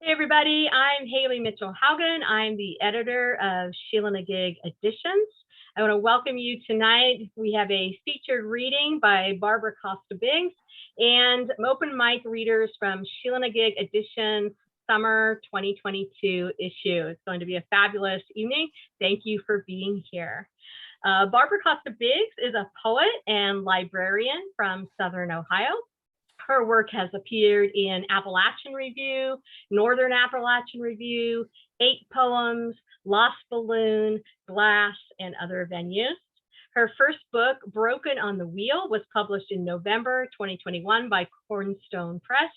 Hey everybody, I'm Hayley Mitchell Haugen. I'm the editor of Sheila-Na-Gig Editions. I want to welcome you tonight. We have a featured reading by Barbara Costas-Biggs and open mic readers from Sheila-Na-Gig Editions Summer 2022 issue. It's going to be a fabulous evening. Thank you for being here. Barbara Costas-Biggs is a poet and librarian from Southern Ohio. Her work has appeared in Appalachian Review, Northern Appalachian Review, 8 Poems, Lost Balloon, Glass, and other venues. Her first book, Broken on the Wheel, was published in November 2021 by Cornerstone Press,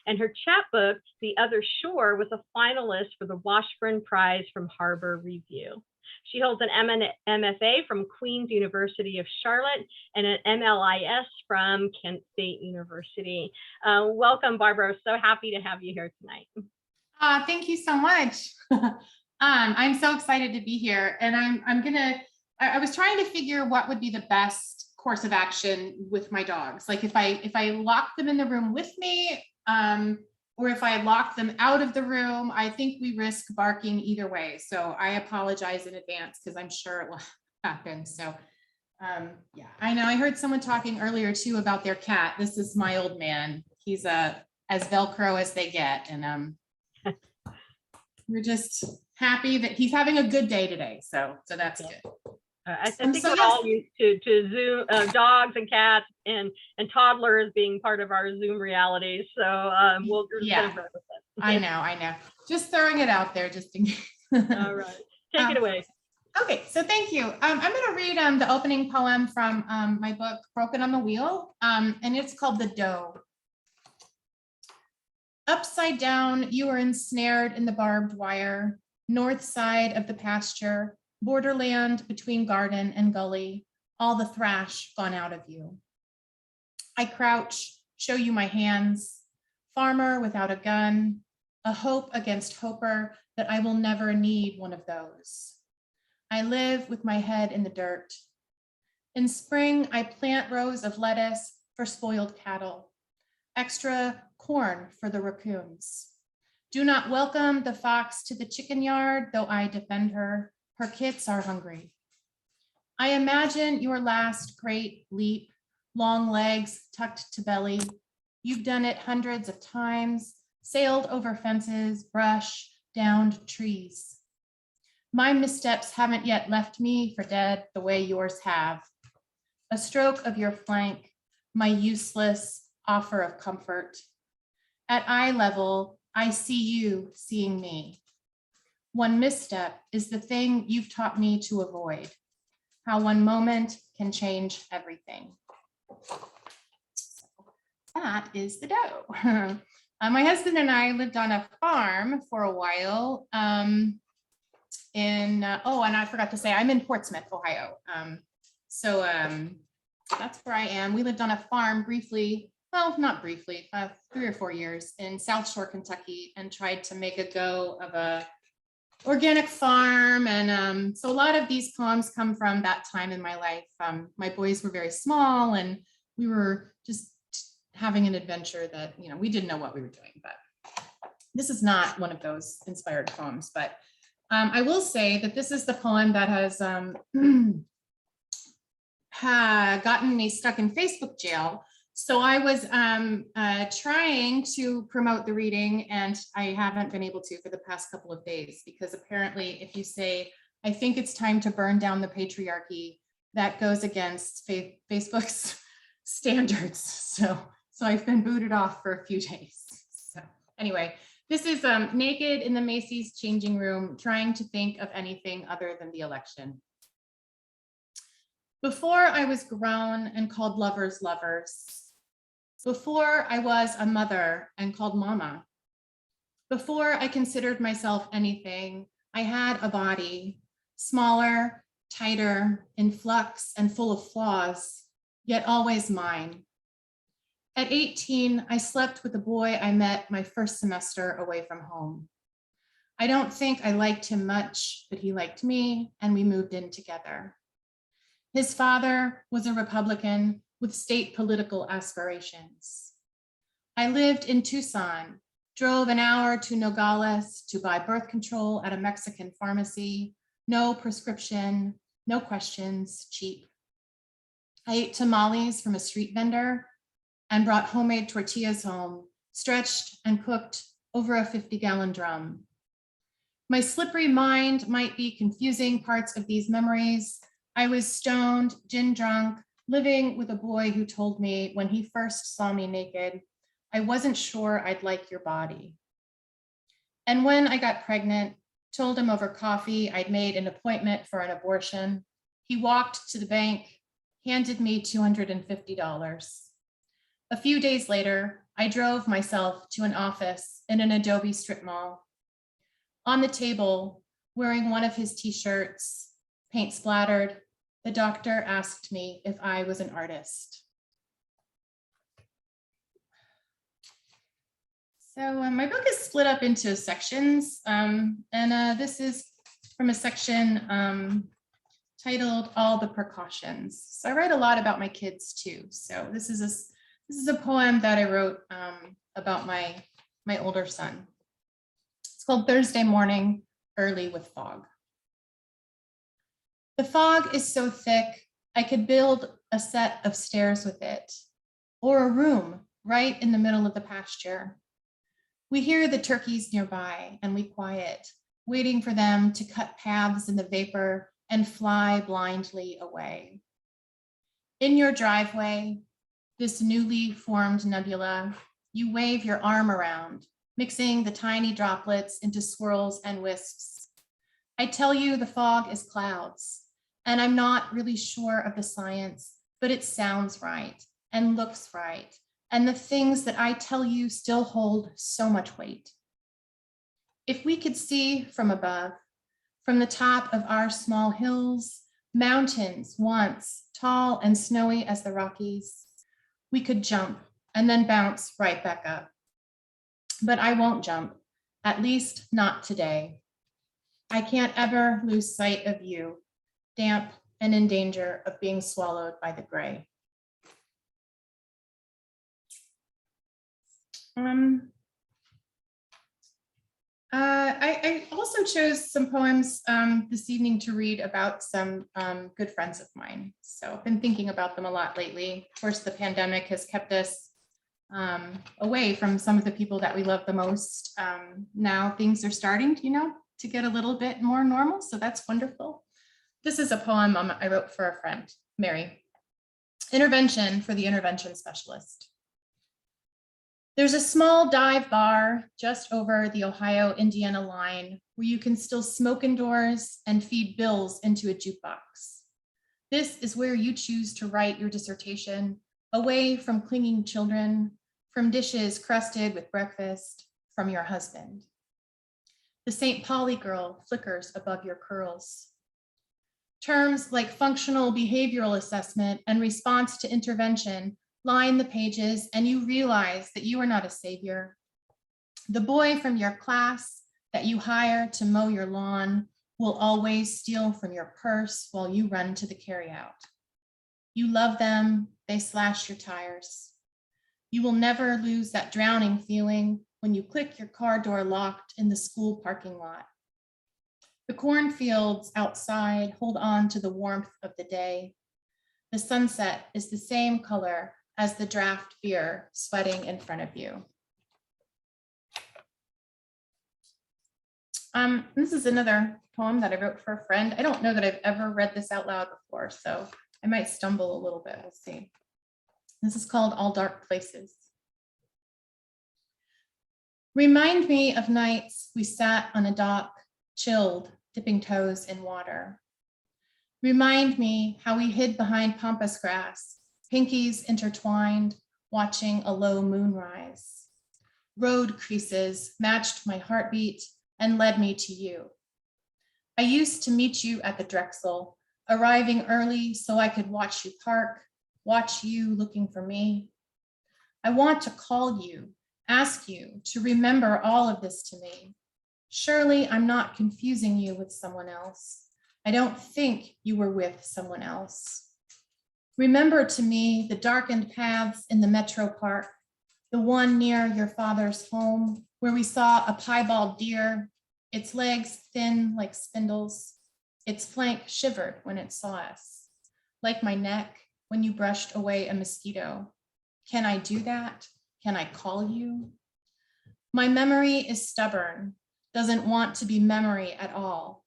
and her chapbook, The Other Shore, was a finalist for the Washburn Prize from Harbor Review. She holds an MFA from Queen's University of Charlotte and an MLIS from Kent State University. Welcome, Barbara. So happy to have you here tonight. Thank you so much. I'm so excited to be here, and I was trying to figure what would be the best course of action with my dogs. Like if I lock them in the room with me, or if I lock them out of the room. I think we risk barking either way. So I apologize in advance because I'm sure it will happen. So yeah, I know I heard someone talking earlier too about their cat. This is my old man. He's as Velcro as they get. And we're just happy that he's having a good day today. So that's good. I think we're all used to Zoom, dogs and cats and toddlers being part of our Zoom reality. So we'll just go with it. I know. Just throwing it out there just in case. All right, take it away. Okay, so thank you. I'm going to read the opening poem from my book, Broken on the Wheel, and it's called The Doe. Upside down, you are ensnared in the barbed wire, north side of the pasture, borderland between garden and gully, all the thrash gone out of you. I crouch, show you my hands, farmer without a gun, a hope against hoper that I will never need one of those. I live with my head in the dirt. In spring, I plant rows of lettuce for spoiled cattle, extra corn for the raccoons. Do not welcome the fox to the chicken yard, though I defend her. Her kits are hungry. I imagine your last great leap, long legs tucked to belly. You've done it hundreds of times, sailed over fences, brush, downed trees. My missteps haven't yet left me for dead the way yours have. A stroke of your flank, my useless offer of comfort. At eye level, I see you seeing me. One misstep is the thing you've taught me to avoid, how one moment can change everything. That is the doe. My husband and I lived on a farm for a while and I forgot to say, I'm in Portsmouth, Ohio. So that's where I am. We lived on a farm briefly, well, not briefly, 3 or 4 years in South Shore, Kentucky, and tried to make a go of a organic farm. And so a lot of these poems come from that time in my life. My boys were very small and we were just having an adventure that, we didn't know what we were doing, but this is not one of those inspired poems. But I will say that this is the poem that has gotten me stuck in Facebook jail. So I was trying to promote the reading, and I haven't been able to for the past couple of days, because apparently if you say, I think it's time to burn down the patriarchy, that goes against Facebook's standards. So I've been booted off for a few days. So anyway, this is naked in the Macy's changing room, trying to think of anything other than the election. Before I was grown and called lovers lovers. Before I was a mother and called mama. Before I considered myself anything, I had a body, smaller, tighter, in flux and full of flaws, yet always mine. At 18, I slept with a boy I met my first semester away from home. I don't think I liked him much, but he liked me, and we moved in together. His father was a Republican with state political aspirations. I lived in Tucson, drove an hour to Nogales to buy birth control at a Mexican pharmacy. No prescription, no questions, cheap. I ate tamales from a street vendor and brought homemade tortillas home, stretched and cooked over a 50-gallon drum. My slippery mind might be confusing parts of these memories. I was stoned, gin drunk, living with a boy who told me when he first saw me naked, I wasn't sure I'd like your body. And when I got pregnant, told him over coffee I'd made an appointment for an abortion. He walked to the bank, handed me $250. A few days later, I drove myself to an office in an Adobe strip mall. On the table, wearing one of his t-shirts, paint splattered, the doctor asked me if I was an artist. So my book is split up into sections, this is from a section titled All the Precautions. So I write a lot about my kids too. So this is a poem that I wrote about my older son. It's called Thursday Morning, Early with Fog. The fog is so thick, I could build a set of stairs with it, or a room right in the middle of the pasture. We hear the turkeys nearby and we quiet, waiting for them to cut paths in the vapor and fly blindly away. In your driveway, this newly formed nebula, you wave your arm around, mixing the tiny droplets into swirls and wisps. I tell you the fog is clouds, and I'm not really sure of the science, but it sounds right and looks right. And the things that I tell you still hold so much weight. If we could see from above, from the top of our small hills, mountains once tall and snowy as the Rockies, we could jump and then bounce right back up. But I won't jump, at least not today. I can't ever lose sight of you, damp and in danger of being swallowed by the gray. I also chose some poems this evening to read about some good friends of mine. So I've been thinking about them a lot lately. Of course, the pandemic has kept us away from some of the people that we love the most. Now things are starting, to get a little bit more normal. So that's wonderful. This is a poem I wrote for a friend, Mary. Intervention for the intervention specialist. There's a small dive bar just over the Ohio-Indiana line where you can still smoke indoors and feed bills into a jukebox. This is where you choose to write your dissertation, away from clinging children, from dishes crusted with breakfast, from your husband. The St. Pauli girl flickers above your curls. Terms like functional behavioral assessment and response to intervention line the pages, and you realize that you are not a savior. The boy from your class that you hire to mow your lawn will always steal from your purse while you run to the carryout. You love them, they slash your tires. You will never lose that drowning feeling when you click your car door locked in the school parking lot. The cornfields outside hold on to the warmth of the day. The sunset is the same color as the draft beer sweating in front of you. This is another poem that I wrote for a friend. I don't know that I've ever read this out loud before, so I might stumble a little bit, we'll see. This is called All Dark Places. Remind me of nights we sat on a dock, chilled, dipping toes in water. Remind me how we hid behind pampas grass, pinkies intertwined, watching a low moonrise. Road creases matched my heartbeat and led me to you. I used to meet you at the Drexel, arriving early so I could watch you park, watch you looking for me. I want to call you, ask you to remember all of this to me. Surely I'm not confusing you with someone else. I don't think you were with someone else. Remember to me the darkened paths in the Metro Park, the one near your father's home, where we saw a piebald deer, its legs thin like spindles, its flank shivered when it saw us, like my neck when you brushed away a mosquito. Can I do that? Can I call you? My memory is stubborn, doesn't want to be memory at all.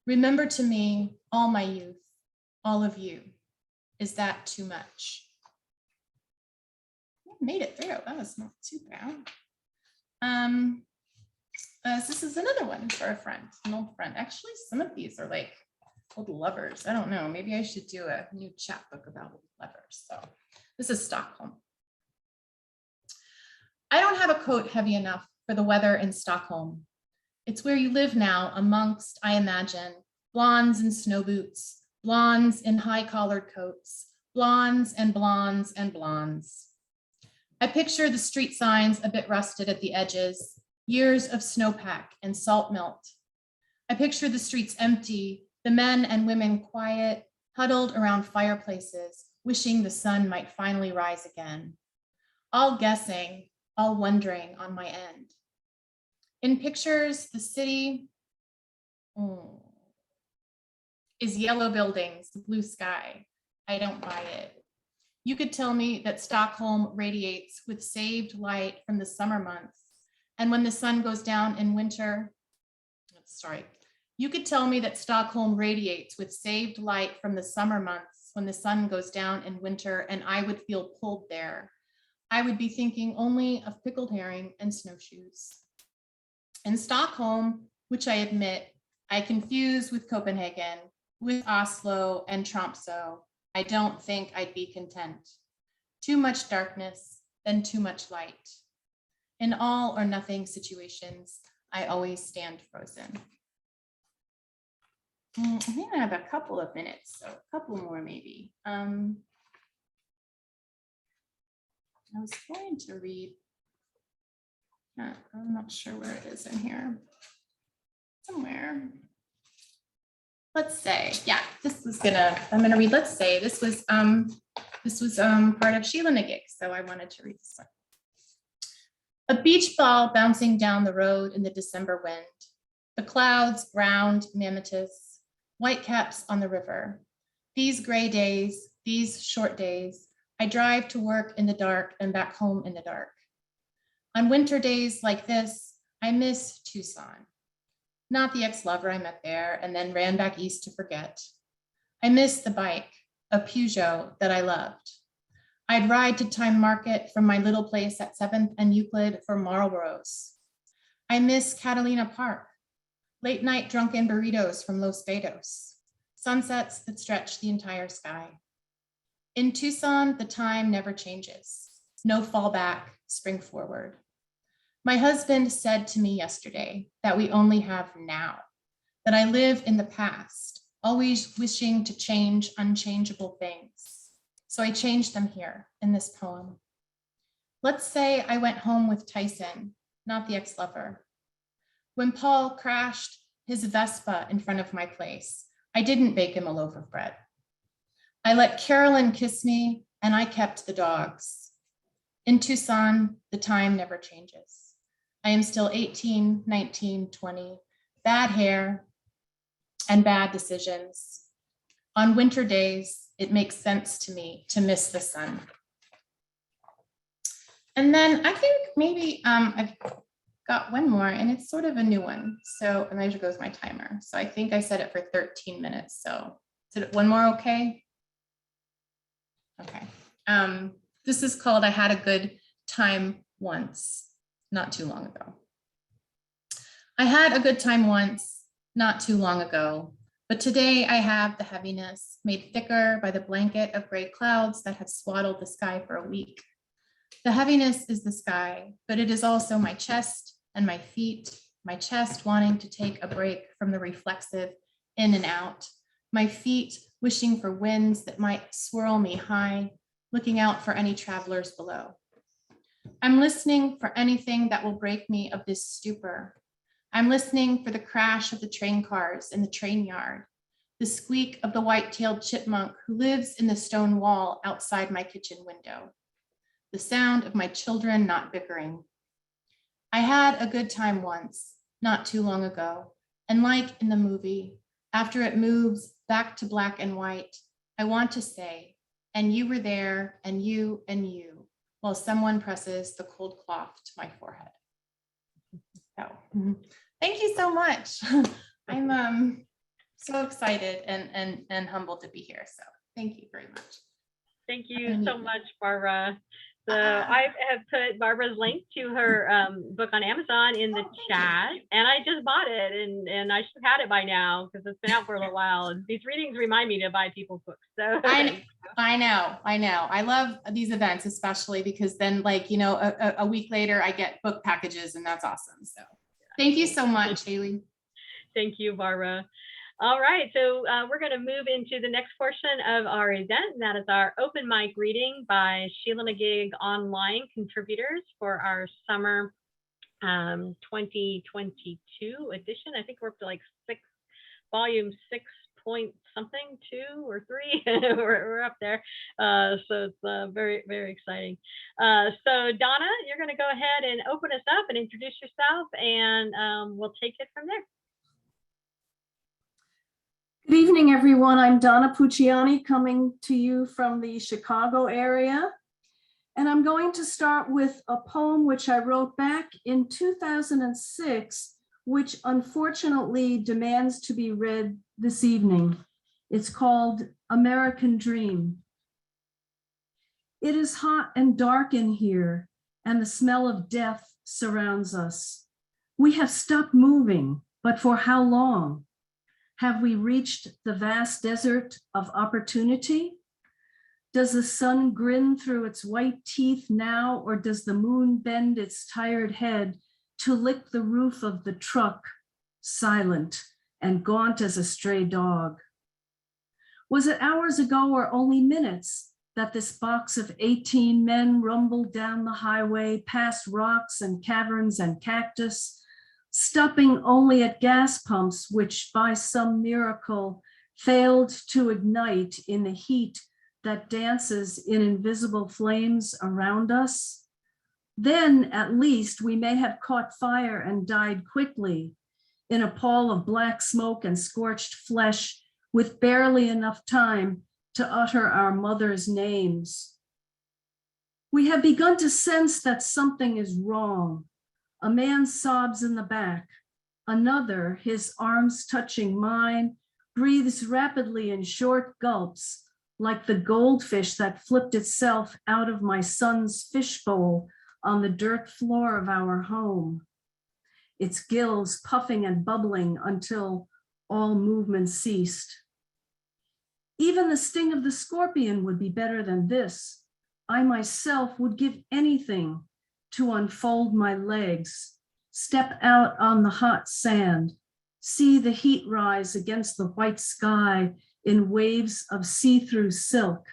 Remember to me all my youth, all of you. Is that too much? Made it through. That was not too bad. This is another one for a friend, an old friend. Actually, some of these are like old lovers. I don't know. Maybe I should do a new chapbook about old lovers. So this is Stockholm. I don't have a coat heavy enough for the weather in Stockholm. It's where you live now amongst, I imagine, blondes in snow boots, blondes in high-collared coats, blondes and blondes and blondes. I picture the street signs a bit rusted at the edges, years of snowpack and salt melt. I picture the streets empty, the men and women quiet, huddled around fireplaces, wishing the sun might finally rise again. All guessing, all wondering on my end. In pictures, the city is yellow buildings, blue sky. I don't buy it. You could tell me that Stockholm radiates with saved light from the summer months. And when the sun goes down in winter, you could tell me that Stockholm radiates with saved light from the summer months when the sun goes down in winter, and I would feel pulled there. I would be thinking only of pickled herring and snowshoes. In Stockholm, which I admit, I confuse with Copenhagen, with Oslo and Tromsø, I don't think I'd be content. Too much darkness, then too much light. In all or nothing situations, I always stand frozen. I think I have a couple of minutes, so a couple more maybe. I was going to read, I'm not sure where it is in here, somewhere. Let's say, yeah, I'm gonna read, let's say, this was part of Sheila-Na-Gig, so I wanted to read this one. A beach ball bouncing down the road in the December wind. The clouds, round, mammothous, whitecaps on the river. These gray days, these short days, I drive to work in the dark and back home in the dark. On winter days like this, I miss Tucson. Not the ex-lover I met there and then ran back east to forget. I miss the bike, a Peugeot that I loved. I'd ride to Time Market from my little place at 7th and Euclid for Marlboros. I miss Catalina Park, late night drunken burritos from Los Betos, sunsets that stretch the entire sky. In Tucson, the time never changes. No fallback, spring forward. My husband said to me yesterday that we only have now, that I live in the past, always wishing to change unchangeable things. So I changed them here in this poem. Let's say I went home with Tyson, not the ex-lover. When Paul crashed his Vespa in front of my place, I didn't bake him a loaf of bread. I let Carolyn kiss me and I kept the dogs. In Tucson, the time never changes. I am still 18, 19, 20, bad hair and bad decisions. On winter days, it makes sense to me to miss the sun. And then I think maybe I've got one more and it's sort of a new one. So, and there goes my timer. So I think I set it for 13 minutes. So is it one more okay? Okay. This is called I Had a Good Time Once, not too long ago. I had a good time once, not too long ago, but today I have the heaviness made thicker by the blanket of gray clouds that have swaddled the sky for a week. The heaviness is the sky, but it is also my chest and my feet, my chest wanting to take a break from the reflexive in and out, my feet wishing for winds that might swirl me high, looking out for any travelers below. I'm listening for anything that will break me of this stupor. I'm listening for the crash of the train cars in the train yard, the squeak of the white-tailed chipmunk who lives in the stone wall outside my kitchen window, the sound of my children not bickering. I had a good time once, not too long ago. And like in the movie, after it moves back to black and white, I want to say, and you were there, and you, while someone presses the cold cloth to my forehead. So, thank you so much. I'm so excited and humbled to be here. So thank you very much. Thank you so much, Barbara. So I have put Barbara's link to her book on Amazon in the chat, and I just bought it, and I should have had it by now because it's been out for a little while. And these readings remind me to buy people's books. So I know. I love these events, especially because then, like, you know, a week later I get book packages, and that's awesome. So thank you so much, Hayley. Thank you, Barbara. All right, so we're going to move into the next portion of our event, and that is our open mic reading by Sheila-Na-Gig online contributors for our summer 2022 edition. I think we're up to like volume 6 point something, 2 or 3. we're up there. So it's very, very exciting. So Donna, you're going to go ahead and open us up and introduce yourself, and we'll take it from there. Good evening, everyone. I'm Donna Pucciani, coming to you from the Chicago area. And I'm going to start with a poem which I wrote back in 2006, which unfortunately demands to be read this evening. It's called American Dream. It is hot and dark in here, and the smell of death surrounds us. We have stopped moving, but for how long? Have we reached the vast desert of opportunity? Does the sun grin through its white teeth now, or does the moon bend its tired head to lick the roof of the truck, silent and gaunt as a stray dog? Was it hours ago or only minutes that this box of 18 men rumbled down the highway past rocks and caverns and cactus, stopping only at gas pumps, which by some miracle failed to ignite in the heat that dances in invisible flames around us? Then at least we may have caught fire and died quickly in a pall of black smoke and scorched flesh, with barely enough time to utter our mothers' names. We have begun to sense that something is wrong. A man sobs in the back. Another, his arms touching mine, breathes rapidly in short gulps, like the goldfish that flipped itself out of my son's fishbowl on the dirt floor of our home. Its gills puffing and bubbling until all movement ceased. Even the sting of the scorpion would be better than this. I myself would give anything to unfold my legs, step out on the hot sand, see the heat rise against the white sky in waves of see-through silk,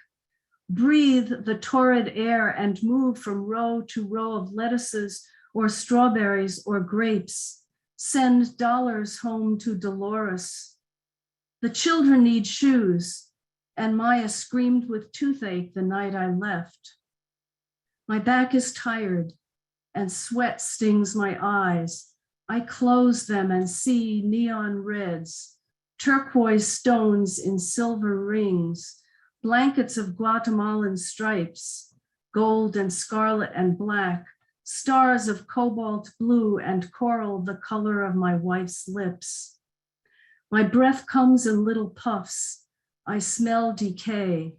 breathe the torrid air and move from row to row of lettuces or strawberries or grapes, send dollars home to Dolores. The children need shoes, and Maya screamed with toothache the night I left. My back is tired, and sweat stings my eyes. I close them and see neon reds, turquoise stones in silver rings, blankets of Guatemalan stripes, gold and scarlet and black, stars of cobalt blue and coral the color of my wife's lips. My breath comes in little puffs. I smell decay.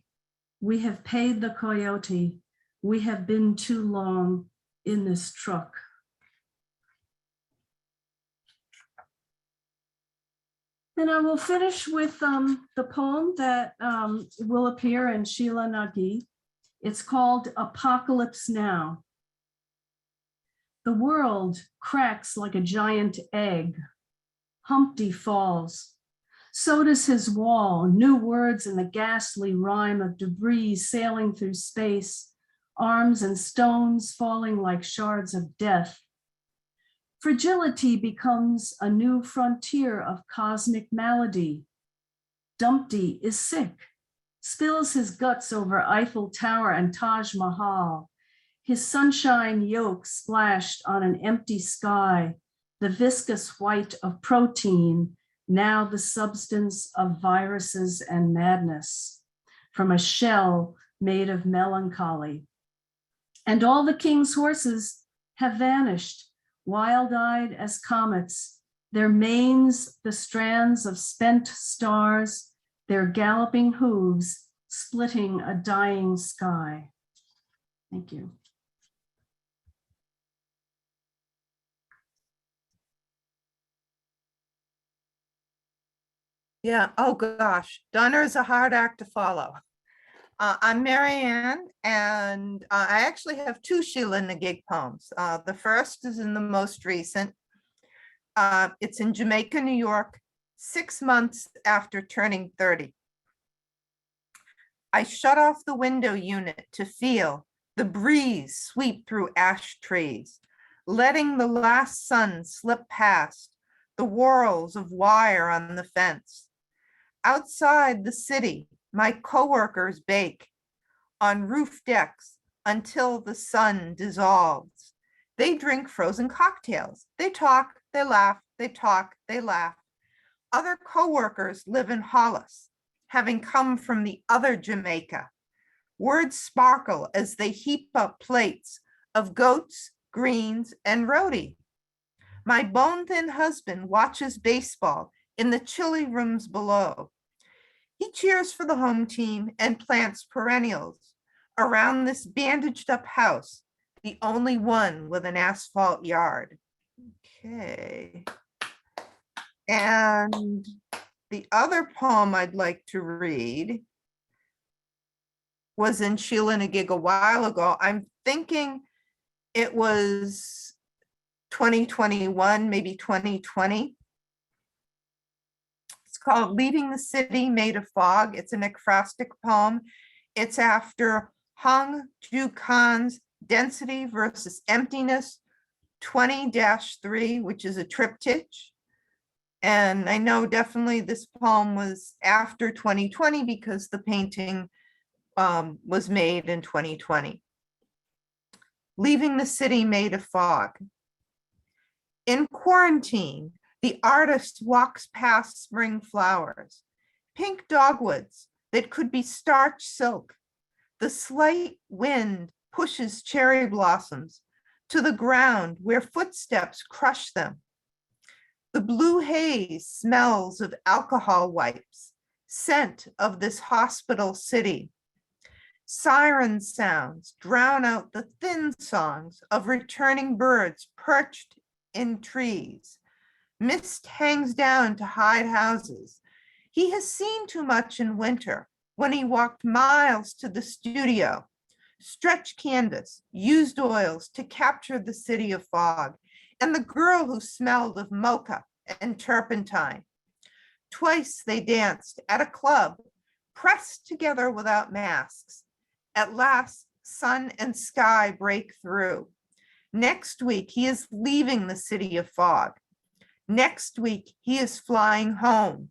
We have paid the coyote. We have been too long in this truck. And I will finish with the poem that will appear in Sheila-Na-Gig. It's called Apocalypse Now. The world cracks like a giant egg. Humpty falls. So does his wall, new words in the ghastly rhyme of debris sailing through space, arms and stones falling like shards of death. Fragility becomes a new frontier of cosmic malady. Dumpty is sick, spills his guts over Eiffel Tower and Taj Mahal. His sunshine yolk splashed on an empty sky, the viscous white of protein, now the substance of viruses and madness, from a shell made of melancholy. And all the king's horses have vanished, wild-eyed as comets, their manes the strands of spent stars, their galloping hooves splitting a dying sky. Thank you. Yeah, oh gosh, Donna is a hard act to follow. I'm Marianne, and I actually have two Sheila-Na-Gig poems. The first is in the most recent. It's in Jamaica, New York, 6 months after turning 30. I shut off the window unit to feel the breeze sweep through ash trees, letting the last sun slip past the whorls of wire on the fence. Outside the city, my coworkers bake on roof decks until the sun dissolves. They drink frozen cocktails. They talk, they laugh, they talk, they laugh. Other coworkers live in Hollis, having come from the other Jamaica. Words sparkle as they heap up plates of goats, greens, and roti. My bone-thin husband watches baseball in the chilly rooms below. He cheers for the home team and plants perennials around this bandaged up house, the only one with an asphalt yard. Okay. And the other poem I'd like to read was in Sheila-Na-Gig a while ago. I'm thinking it was 2021, maybe 2020. It's called Leaving the City Made of Fog. It's an ekphrastic poem. It's after Hung Ju Khan's Density versus Emptiness 20-3, which is a triptych. And I know definitely this poem was after 2020 because the painting was made in 2020. Leaving the City Made of Fog. In quarantine, the artist walks past spring flowers, pink dogwoods that could be starch silk. The slight wind pushes cherry blossoms to the ground where footsteps crush them. The blue haze smells of alcohol wipes, scent of this hospital city. Siren sounds drown out the thin songs of returning birds perched in trees. Mist hangs down to hide houses. He has seen too much in winter when he walked miles to the studio. Stretch canvas, used oils to capture the city of fog, and the girl who smelled of mocha and turpentine. Twice they danced at a club, pressed together without masks. At last, sun and sky break through. Next week, he is leaving the city of fog. Next week, he is flying home.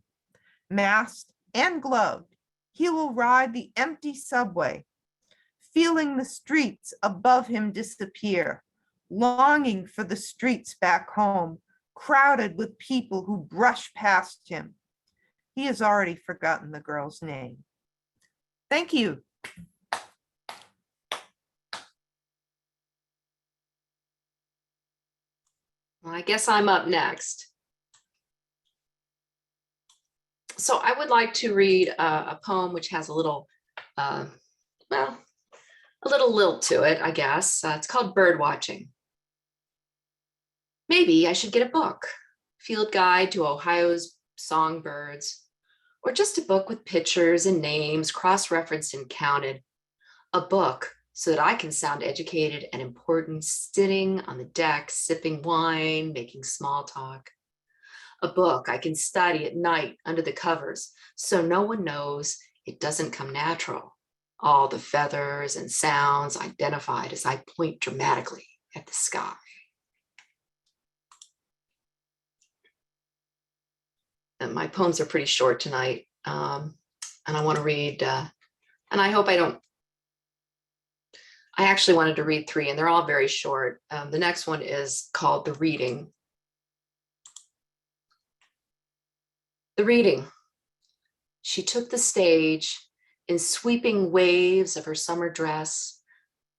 Masked and gloved, he will ride the empty subway, feeling the streets above him disappear, longing for the streets back home, crowded with people who brush past him. He has already forgotten the girl's name. Thank you. Well, I guess I'm up next. So I would like to read a poem which has a little, well, a little lilt to it, I guess. It's called Bird Watching. Maybe I should get a book, Field Guide to Ohio's Songbirds, or just a book with pictures and names cross-referenced and counted. A book so that I can sound educated and important sitting on the deck, sipping wine, making small talk. A book I can study at night under the covers so no one knows it doesn't come natural. All the feathers and sounds identified as I point dramatically at the sky. And my poems are pretty short tonight. And I want to read, and I hope I I actually wanted to read 3, and they're all very short. The next one is called The Reading. The Reading. She took the stage in sweeping waves of her summer dress.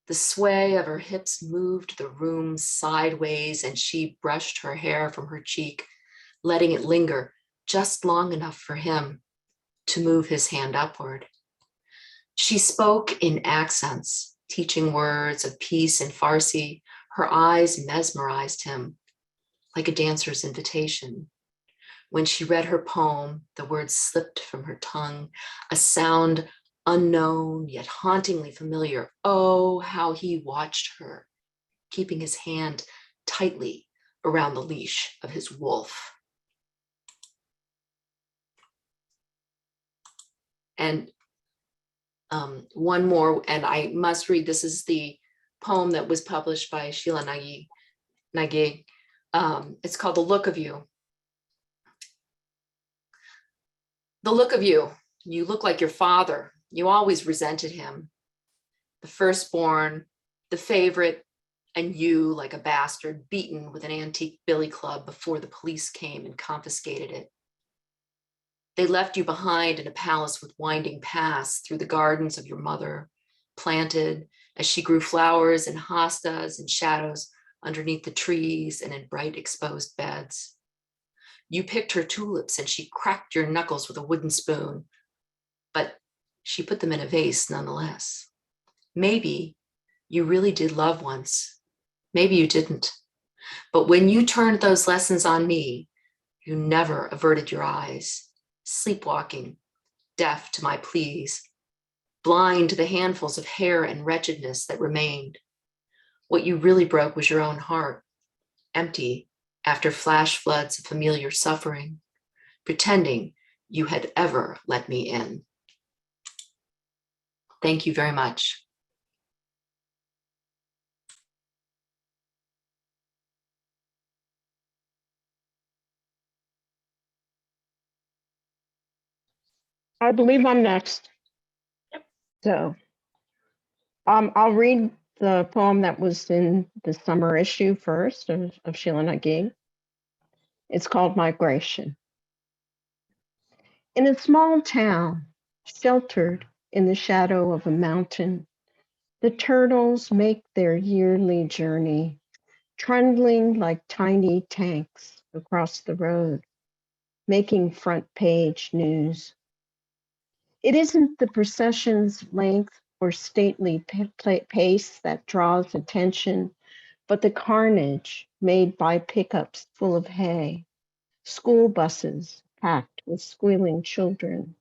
The sway of her hips moved the room sideways, and she brushed her hair from her cheek, letting it linger just long enough for him to move his hand upward. She spoke in accents, teaching words of peace in Farsi. Her eyes mesmerized him like a dancer's invitation. When she read her poem, the words slipped from her tongue, a sound unknown yet hauntingly familiar. Oh, how he watched her, keeping his hand tightly around the leash of his wolf. And one more, and I must read, this is the poem that was published by Sheila-Na-Gig. It's called The Look of You. The look of you, you look like your father. You always resented him. The firstborn, the favorite, and you like a bastard beaten with an antique billy club before the police came and confiscated it. They left you behind in a palace with winding paths through the gardens of your mother, planted as she grew flowers and hostas and shadows underneath the trees and in bright exposed beds. You picked her tulips and she cracked your knuckles with a wooden spoon, but she put them in a vase nonetheless. Maybe you really did love once. Maybe you didn't. But when you turned those lessons on me, you never averted your eyes, sleepwalking, deaf to my pleas, blind to the handfuls of hair and wretchedness that remained. What you really broke was your own heart, empty after flash floods of familiar suffering, pretending you had ever let me in. Thank you very much. I believe I'm next. Yep. So, I'll read the poem that was in the summer issue first of Sheila-Na-Gig. It's called Migration. In a small town, sheltered in the shadow of a mountain, the turtles make their yearly journey, trundling like tiny tanks across the road, making front page news. It isn't the procession's length or stately pace that draws attention, but the carnage made by pickups full of hay, school buses packed with squealing children.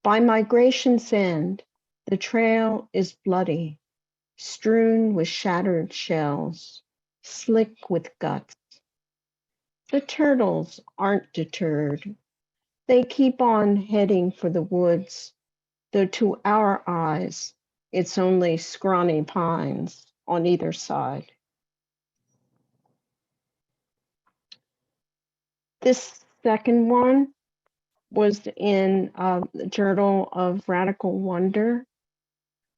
By migration's end, the trail is bloody, strewn with shattered shells, slick with guts. The turtles aren't deterred. They keep on heading for the woods, though to our eyes, it's only scrawny pines on either side. This second one was in the Journal of Radical Wonder,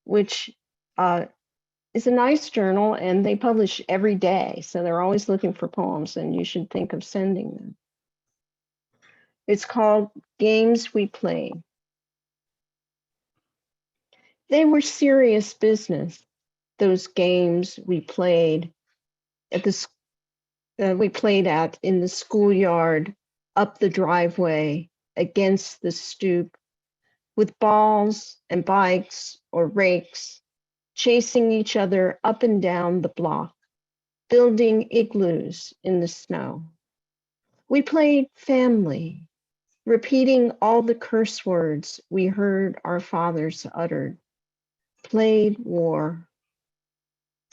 which is a nice journal, and they publish every day. So they're always looking for poems, and you should think of sending them. It's called Games We Played. They were serious business, those games we played at in the schoolyard, up the driveway, against the stoop, with balls and bikes or rakes, chasing each other up and down the block, building igloos in the snow. We played family, repeating all the curse words we heard our fathers uttered, played war.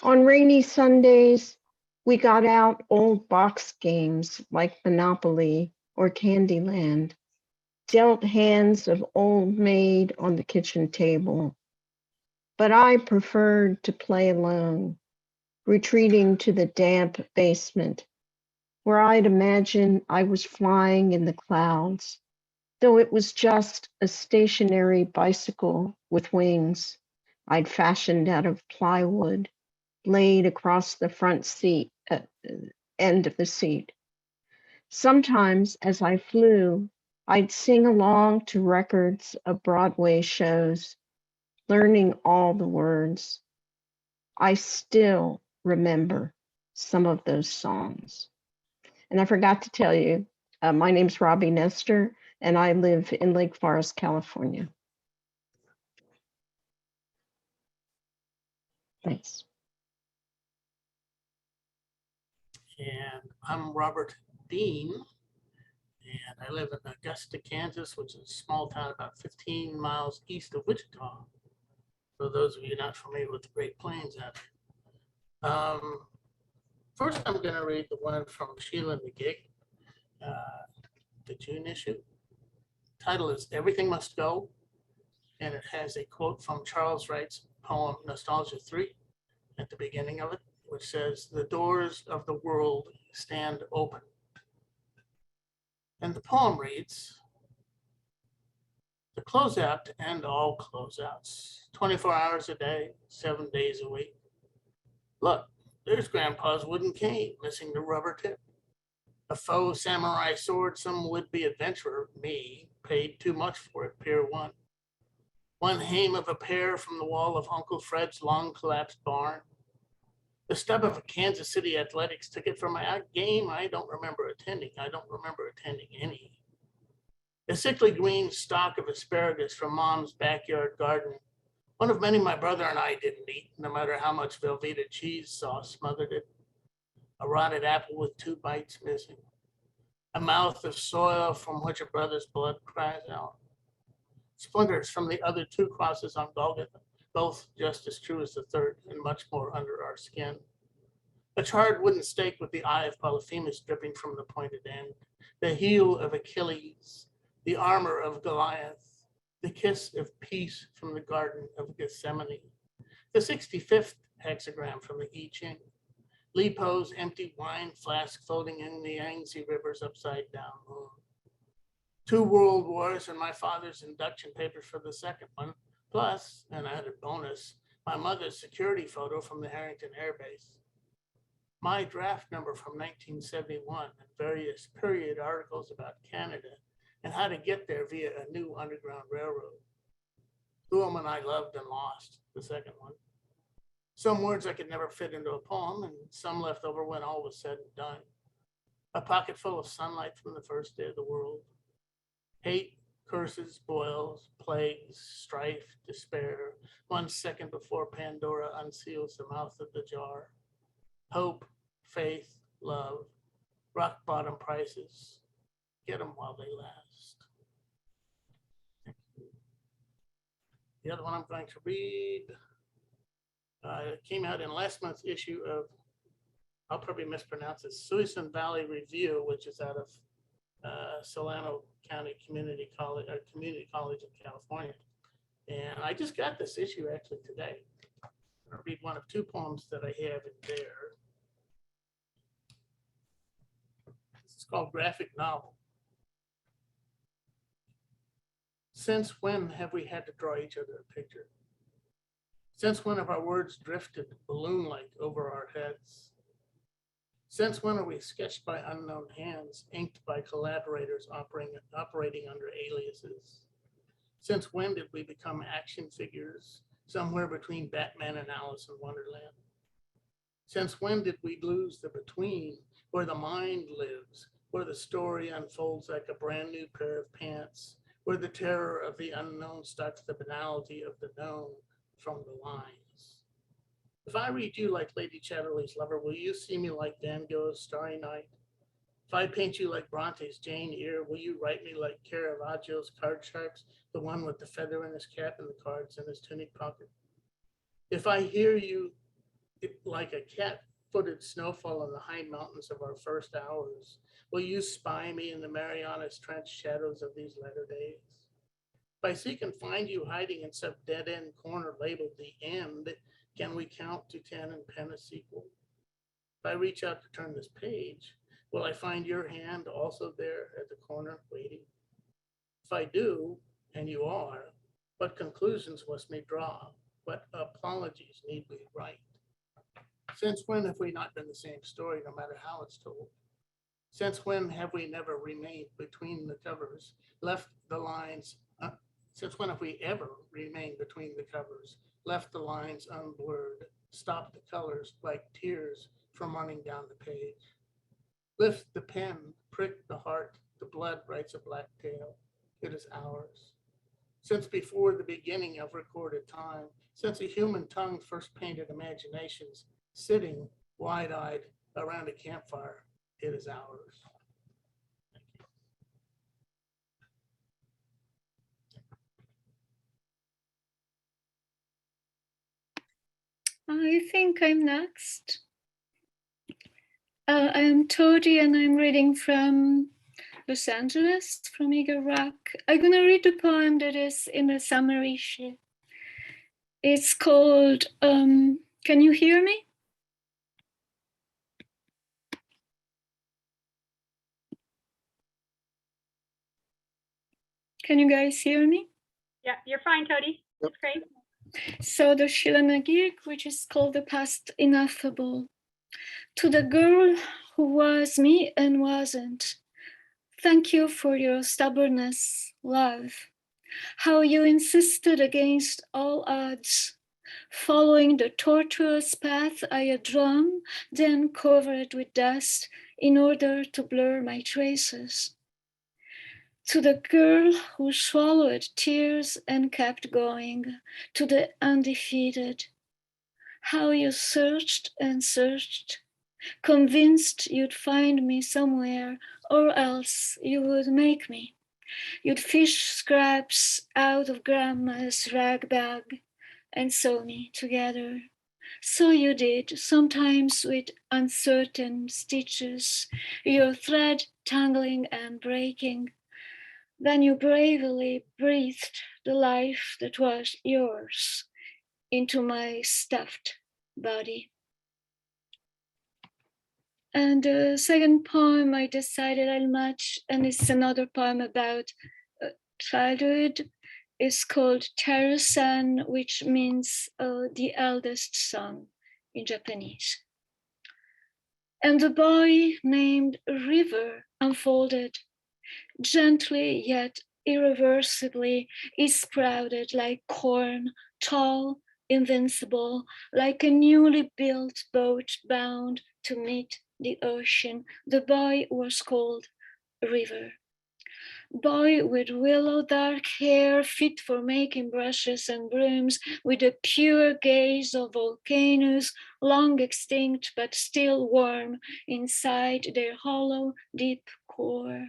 On rainy Sundays, we got out old box games like Monopoly or Candyland, dealt hands of Old Maid on the kitchen table. But I preferred to play alone, retreating to the damp basement, where I'd imagine I was flying in the clouds, though it was just a stationary bicycle with wings, I'd fashioned out of plywood, laid across the front seat, end of the seat. Sometimes as I flew, I'd sing along to records of Broadway shows, learning all the words. I still remember some of those songs. And I forgot to tell you, my name's Robbi Nestor, and I live in Lake Forest, California. Thanks. And I'm Robert Dean, and I live in Augusta, Kansas, which is a small town about 15 miles east of Wichita. For those of you not familiar with the Great Plains out there. First, I'm going to read the one from Sheila-Na-Gig, the June issue. Title is Everything Must Go, and it has a quote from Charles Wright's poem Nostalgia 3 at the beginning of it, which says, "The doors of the world stand open." And the poem reads, "The closeout to end all closeouts, 24 hours a day, 7 days a week. Look, there's Grandpa's wooden cane, missing the rubber tip. A faux samurai sword some would-be adventurer, me, paid too much for it, Pier 1. One haim of a pear from the wall of Uncle Fred's long-collapsed barn. The stub of a Kansas City athletics ticket from a game I don't remember attending. I don't remember attending any. A sickly green stalk of asparagus from Mom's backyard garden. One of many my brother and I didn't eat, no matter how much Velveeta cheese sauce smothered it. A rotted apple with 2 bites missing. A mouth of soil from which a brother's blood cries out. Splinters from the other 2 crosses on Golgotha, both just as true as the third and much more under our skin. A charred wooden stake with the eye of Polyphemus dripping from the pointed end. The heel of Achilles, the armor of Goliath, the kiss of peace from the Garden of Gethsemane. The 65th hexagram from the I Ching. Lipo's empty wine flask floating in the Yangtze River's upside down moon. 2 world wars and my father's induction papers for the second one, plus an added bonus, my mother's security photo from the Harrington Air Base. My draft number from 1971 and various period articles about Canada and how to get there via a new underground railroad. The woman I loved and lost, the second one. Some words I could never fit into a poem, and some left over when all was said and done. A pocket full of sunlight from the first day of the world. Hate, curses, boils, plagues, strife, despair, 1 second before Pandora unseals the mouth of the jar. Hope, faith, love, rock bottom prices. Get them while they last. The other one I'm going to read came out in last month's issue of, I'll probably mispronounce it, Suisun Valley Review, which is out of Solano County Community College in California. And I just got this issue actually today. I'll read one of 2 poems that I have in there. It's called Graphic Novel. Since when have we had to draw each other a picture? Since when have our words drifted balloon-like over our heads? Since when are we sketched by unknown hands, inked by collaborators operating under aliases? Since when did we become action figures somewhere between Batman and Alice in Wonderland? Since when did we lose the between, where the mind lives, where the story unfolds like a brand new pair of pants, where the terror of the unknown starts the banality of the known from the lines? If I read you like Lady Chatterley's lover, will you see me like Van Gogh's Starry Night? If I paint you like Bronte's Jane Eyre, will you write me like Caravaggio's Card Sharps, the one with the feather in his cap and the cards in his tunic pocket? If I hear you like a cat-footed snowfall in the high mountains of our first hours, will you spy me in the Marianas Trench shadows of these latter days? If I seek and find you hiding in some dead-end corner labeled the end, can we count to 10 and pen a sequel? If I reach out to turn this page, will I find your hand also there at the corner waiting? If I do, and you are, what conclusions must we draw? but apologies need we write? Since when have we not been the same story, no matter how it's told? Since when have we never remained between the covers, left the lines? Since when have we ever remained between the covers, left the lines unblurred, stopped the colors like tears from running down the page? Lift the pen, prick the heart, the blood writes a black tale. It is ours. Since before the beginning of recorded time, since a human tongue first painted imaginations, sitting wide-eyed around a campfire, it is ours. I think I'm next. I'm Toady and I'm reading from Los Angeles, from Eagle Rock. I'm gonna read the poem that is in the summary sheet. It's called, can you hear me? Can you guys hear me? Yeah, you're fine, Toady. That's great. So the Sheila-Na-Gig, which is called The Past Ineffable. To the girl who was me and wasn't, thank you for your stubbornness, love. How you insisted against all odds, following the tortuous path I had drawn, then covered with dust in order to blur my traces. To the girl who swallowed tears and kept going, to the undefeated, how you searched and searched, convinced you'd find me somewhere, or else you would make me. You'd fish scraps out of grandma's rag bag and sew me together. So you did, sometimes with uncertain stitches, your thread tangling and breaking. Then you bravely breathed the life that was yours into my stuffed body. And the second poem I decided I'll match, and it's another poem about childhood. It's called Teru-san, which means the eldest son in Japanese. And the boy named River unfolded, gently yet irreversibly, is sprouted like corn, tall, invincible, like a newly built boat bound to meet the ocean. The boy was called River. Boy with willow dark hair, fit for making brushes and brooms, with a pure gaze of volcanoes, long extinct but still warm inside their hollow, deep core.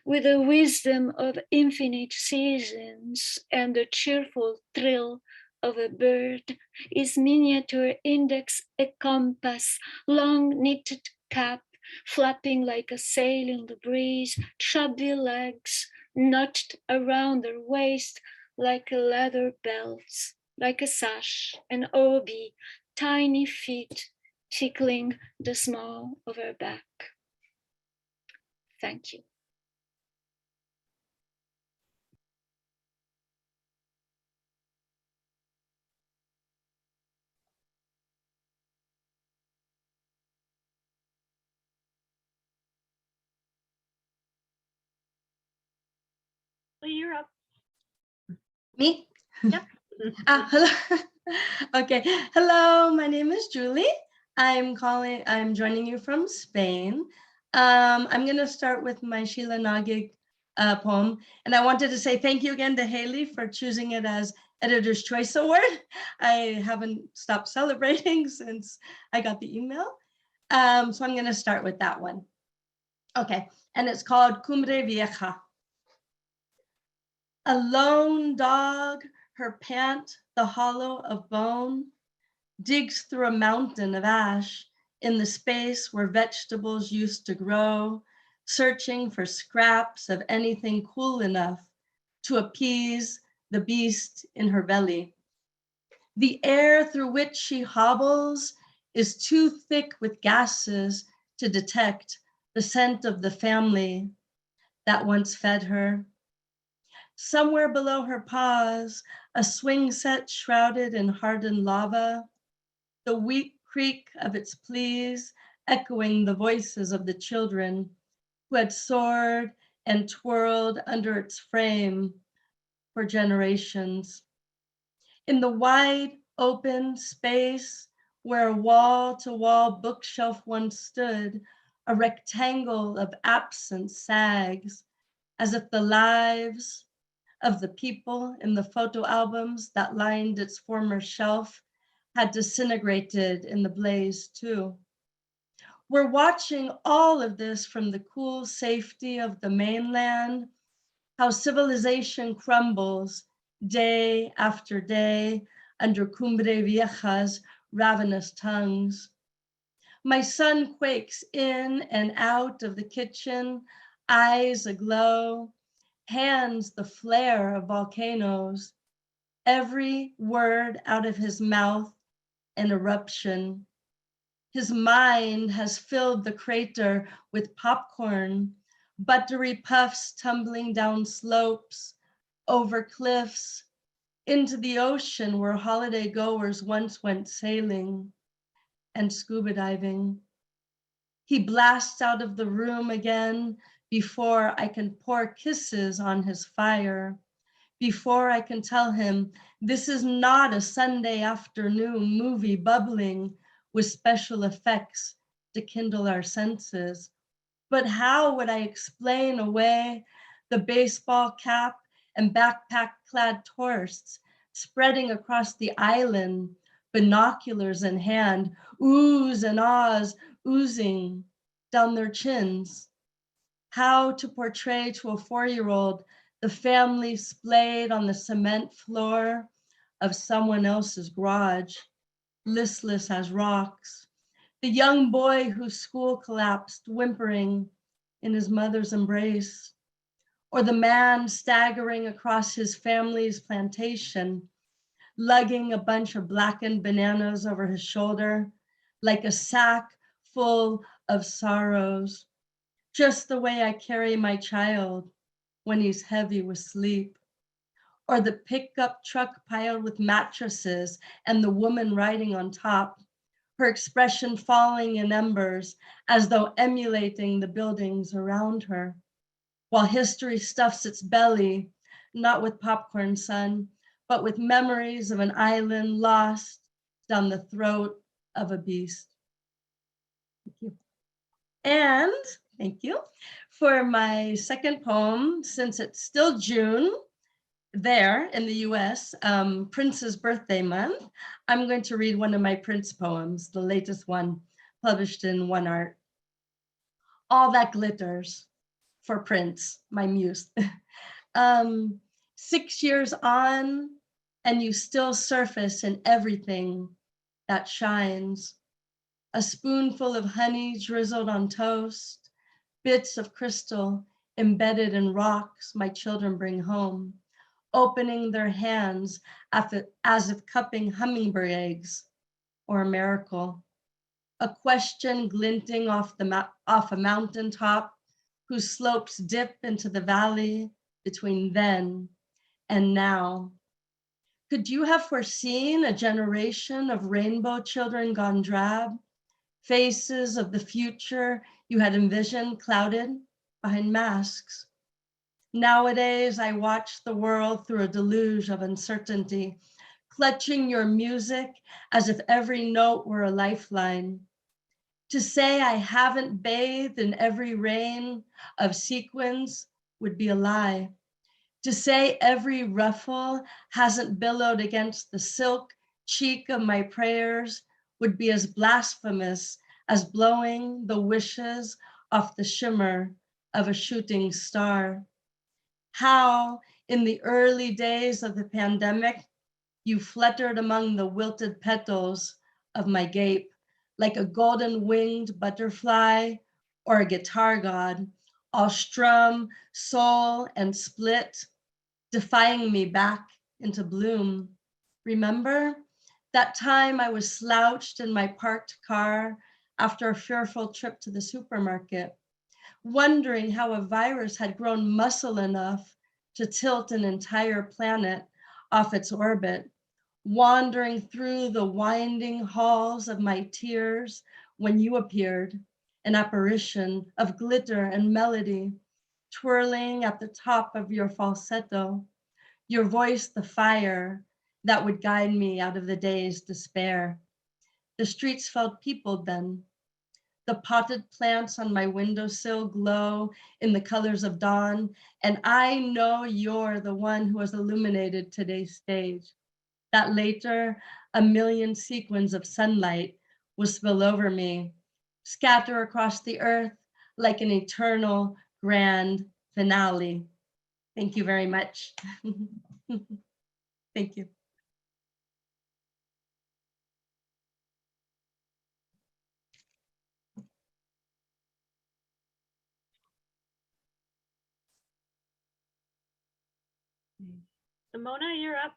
With the wisdom of infinite seasons and the cheerful thrill of a bird, his miniature index a compass, long knitted cap, flapping like a sail in the breeze, chubby legs notched around her waist like a leather belt, like a sash, an obi, tiny feet tickling the small of her back. Thank you. You're up. Me? Yep. Hello. Okay. Hello, my name is Julie. I'm joining you from Spain. I'm going to start with my Sheila-Na-Gig poem. And I wanted to say thank you again to Hayley for choosing it as Editor's Choice Award. I haven't stopped celebrating since I got the email. So I'm going to start with that one. Okay. And it's called Cumbre Vieja. A lone dog, her pant, the hollow of bone, digs through a mountain of ash in the space where vegetables used to grow, searching for scraps of anything cool enough to appease the beast in her belly. The air through which she hobbles is too thick with gases to detect the scent of the family that once fed her. Somewhere below her paws, a swing set shrouded in hardened lava, the weak creak of its pleas echoing the voices of the children who had soared and twirled under its frame for generations. In the wide open space where a wall-to-wall bookshelf once stood, a rectangle of absence sags, as if the lives of the people in the photo albums that lined its former shelf had disintegrated in the blaze too. We're watching all of this from the cool safety of the mainland, how civilization crumbles day after day under Cumbre Vieja's ravenous tongues. My son quakes in and out of the kitchen, eyes aglow, hands the flare of volcanoes, every word out of his mouth an eruption. His mind has filled the crater with popcorn, buttery puffs tumbling down slopes, over cliffs, into the ocean where holiday goers once went sailing and scuba diving. He blasts out of the room again before I can pour kisses on his fire, before I can tell him this is not a Sunday afternoon movie bubbling with special effects to kindle our senses. But how would I explain away the baseball cap and backpack-clad tourists spreading across the island, binoculars in hand, oohs and ahs oozing down their chins? How to portray to a 4-year-old the family splayed on the cement floor of someone else's garage, listless as rocks, the young boy whose school collapsed, whimpering in his mother's embrace, or the man staggering across his family's plantation, lugging a bunch of blackened bananas over his shoulder, like a sack full of sorrows, just the way I carry my child when he's heavy with sleep. Or the pickup truck piled with mattresses and the woman riding on top, her expression falling in embers as though emulating the buildings around her, while history stuffs its belly, not with popcorn, son, but with memories of an island lost down the throat of a beast. Thank you. And thank you for my second poem, since it's still June there in the US, Prince's birthday month, I'm going to read one of my Prince poems, the latest one published in One Art. All That Glitters, for Prince, my muse. 6 years on, and you still surface in everything that shines. A spoonful of honey drizzled on toast, bits of crystal embedded in rocks my children bring home, opening their hands as if cupping hummingbird eggs or a miracle. A question glinting off a mountaintop whose slopes dip into the valley between then and now. Could you have foreseen a generation of rainbow children gone drab, faces of the future you had envisioned clouded behind masks? Nowadays, I watch the world through a deluge of uncertainty, clutching your music as if every note were a lifeline. To say I haven't bathed in every rain of sequins would be a lie. To say every ruffle hasn't billowed against the silk cheek of my prayers would be as blasphemous as blowing the wishes off the shimmer of a shooting star. How, in the early days of the pandemic, you fluttered among the wilted petals of my gape, like a golden-winged butterfly or a guitar god, all strum, soul, and split, defying me back into bloom. Remember that time I was slouched in my parked car after a fearful trip to the supermarket, wondering how a virus had grown muscle enough to tilt an entire planet off its orbit, wandering through the winding halls of my tears when you appeared, an apparition of glitter and melody, twirling at the top of your falsetto, your voice the fire that would guide me out of the day's despair. The streets felt peopled then. The potted plants on my windowsill glow in the colors of dawn, and I know you're the one who has illuminated today's stage. That later, a million sequins of sunlight will spill over me, scatter across the earth like an eternal grand finale. Thank you very much. Thank you. Simona, you're up.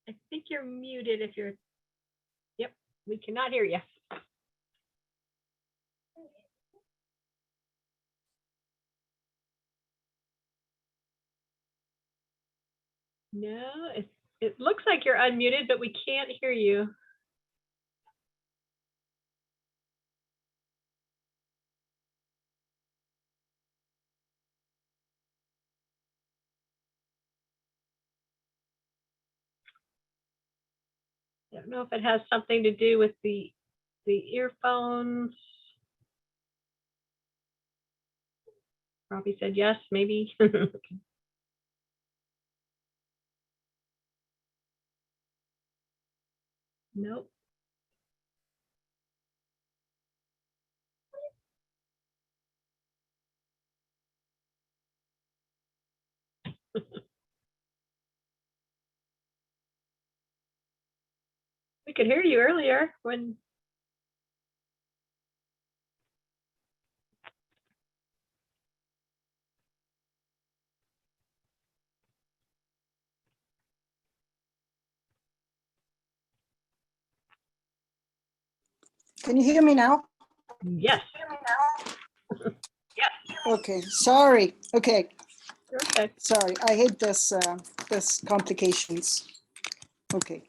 I think you're muted if you're, yep, we cannot hear you. No, it looks like you're unmuted, but we can't hear you. I don't know if it has something to do with the earphones. Robbi said yes, maybe. Nope. We could hear you earlier when. Can you hear me now? Yes. Okay, sorry. Okay, Okay. sorry. I hate this complications. Okay.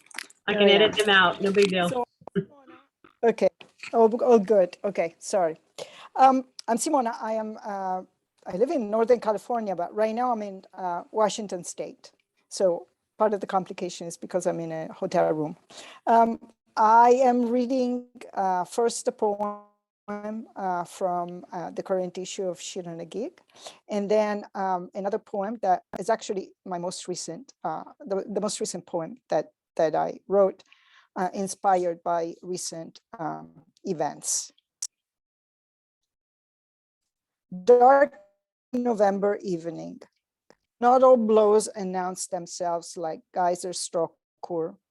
I There can I edit am. them out. No big deal. So, okay. Oh, good. Okay, sorry. I'm Simona. I live in Northern California, but right now I'm in Washington State. So part of the complication is because I'm in a hotel room. I am reading first a poem from the current issue of Sheila-Na-Gig, and then another poem that is actually my most recent, the most recent poem that I wrote, inspired by recent events. Dark November evening. Not all blows announce themselves like geyser stroke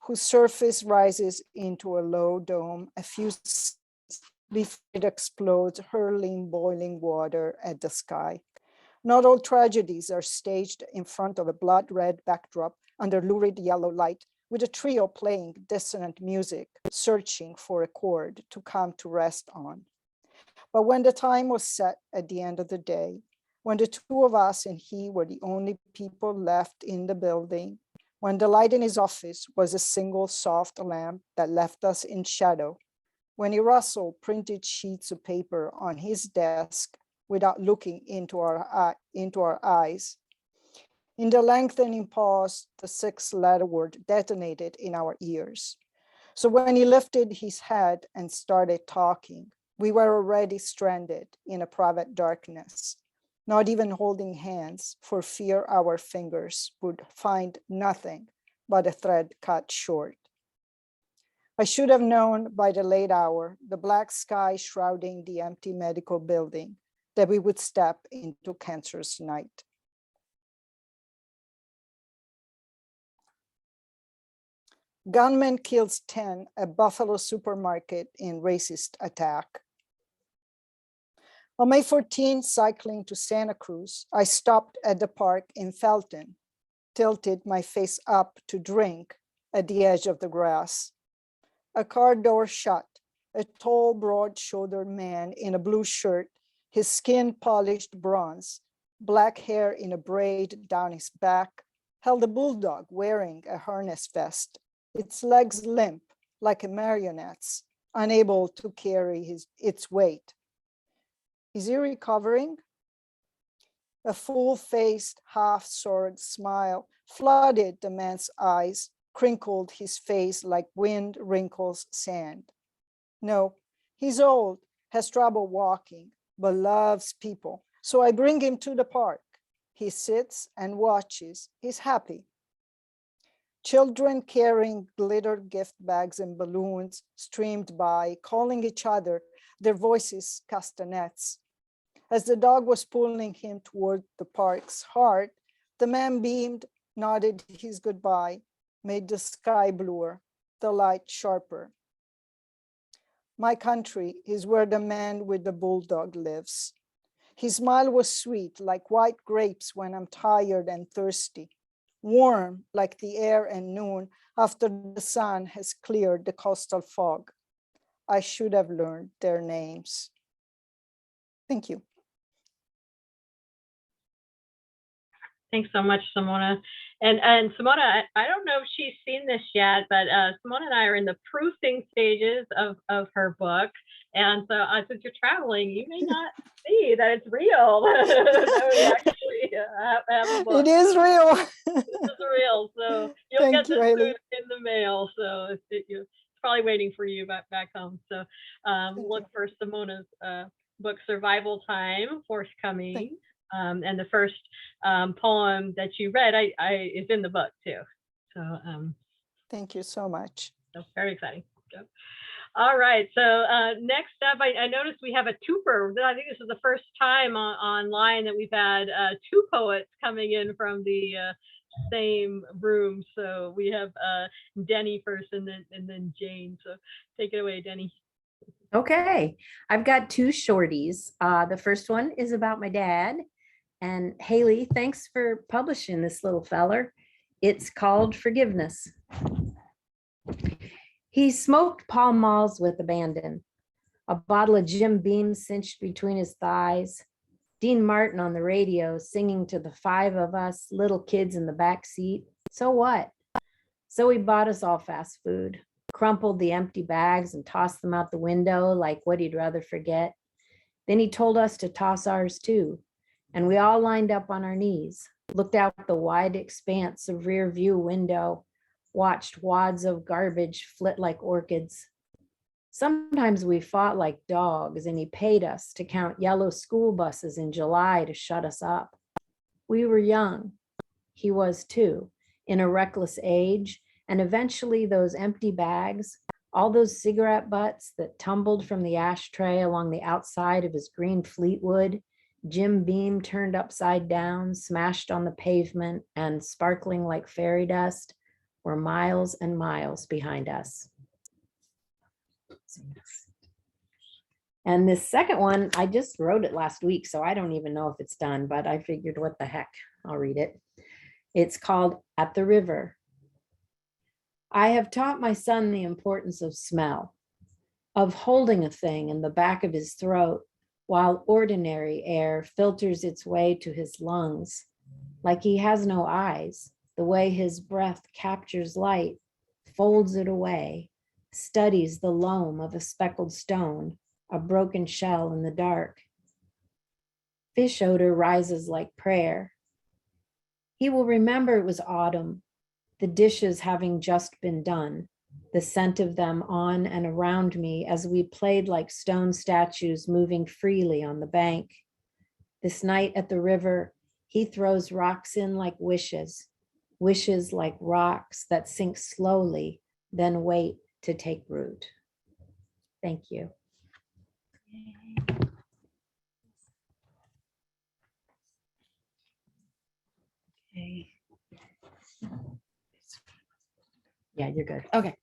whose surface rises into a low dome a few seconds before it explodes, hurling boiling water at the sky. Not all tragedies are staged in front of a blood-red backdrop under lurid yellow light, with a trio playing dissonant music, searching for a chord to come to rest on. But when the time was set at the end of the day, when the two of us and he were the only people left in the building, when the light in his office was a single soft lamp that left us in shadow, when he rustled printed sheets of paper on his desk without looking into our eyes, in the lengthening pause, the six-letter word detonated in our ears. So when he lifted his head and started talking, we were already stranded in a private darkness, not even holding hands for fear our fingers would find nothing but a thread cut short. I should have known by the late hour, the black sky shrouding the empty medical building, that we would step into cancerous night. Gunman kills 10 at Buffalo supermarket in racist attack. On May 14, cycling to Santa Cruz, I stopped at the park in Felton, tilted my face up to drink at the edge of the grass. A car door shut, a tall, broad-shouldered man in a blue shirt, his skin polished bronze, black hair in a braid down his back, held a bulldog wearing a harness vest, its legs limp like a marionette's, unable to carry its weight. Is he recovering? A full-faced, half-sword smile flooded the man's eyes, crinkled his face like wind wrinkles sand. No, he's old, has trouble walking, but loves people. So I bring him to the park. He sits and watches. He's happy. Children carrying glitter gift bags and balloons streamed by, calling each other, their voices castanets. As the dog was pulling him toward the park's heart, the man beamed, nodded his goodbye, made the sky bluer, the light sharper. My country is where the man with the bulldog lives. His smile was sweet, like white grapes when I'm tired and thirsty, warm like the air at noon after the sun has cleared the coastal fog. I should have learned their names. Thank you. Thanks so much, Simona. And Simona, I don't know if she's seen this yet, but Simona and I are in the proofing stages of her book. And so since you're traveling, you may not see that it's real. That we actually have a book. It is real. This is real. So you'll Thank get you, this Hayley. in the mail. So it's probably waiting for you back home. So look for Simona's book, Survival Time, forthcoming. And the first poem that you read is in the book too. So thank you so much. So very exciting. Yep. All right. So next up, I noticed we have a twofer. I think this is the first time online that we've had two poets coming in from the same room. So we have Deni first, and then Jane. So take it away, Deni. Okay, I've got two shorties. The first one is about my dad. And Hayley, thanks for publishing this little feller. It's called Forgiveness. He smoked Pall Malls with abandon. A bottle of Jim Beam cinched between his thighs. Dean Martin on the radio singing to the five of us little kids in the back seat. So what? So he bought us all fast food, crumpled the empty bags and tossed them out the window like what he'd rather forget. Then he told us to toss ours too. And we all lined up on our knees, looked out the wide expanse of rear view window, watched wads of garbage flit like orchids. Sometimes we fought like dogs, and he paid us to count yellow school buses in July to shut us up. We were young. He was too, in a reckless age, and eventually those empty bags, all those cigarette butts that tumbled from the ashtray along the outside of his green Fleetwood, Jim Beam turned upside down, smashed on the pavement, and sparkling like fairy dust, were miles and miles behind us. And this second one, I just wrote it last week, so I don't even know if it's done, but I figured what the heck, I'll read it. It's called At the River. I have taught my son the importance of smell, of holding a thing in the back of his throat, while ordinary air filters its way to his lungs, like he has no eyes, the way his breath captures light, folds it away, studies the loam of a speckled stone, a broken shell in the dark. Fish odor rises like prayer. He will remember it was autumn, the dishes having just been done, the scent of them on and around me as we played like stone statues moving freely on the bank. This night at the river, he throws rocks in like wishes, wishes like rocks that sink slowly, then wait to take root. Thank you. Okay. Yeah, you're good. Okay.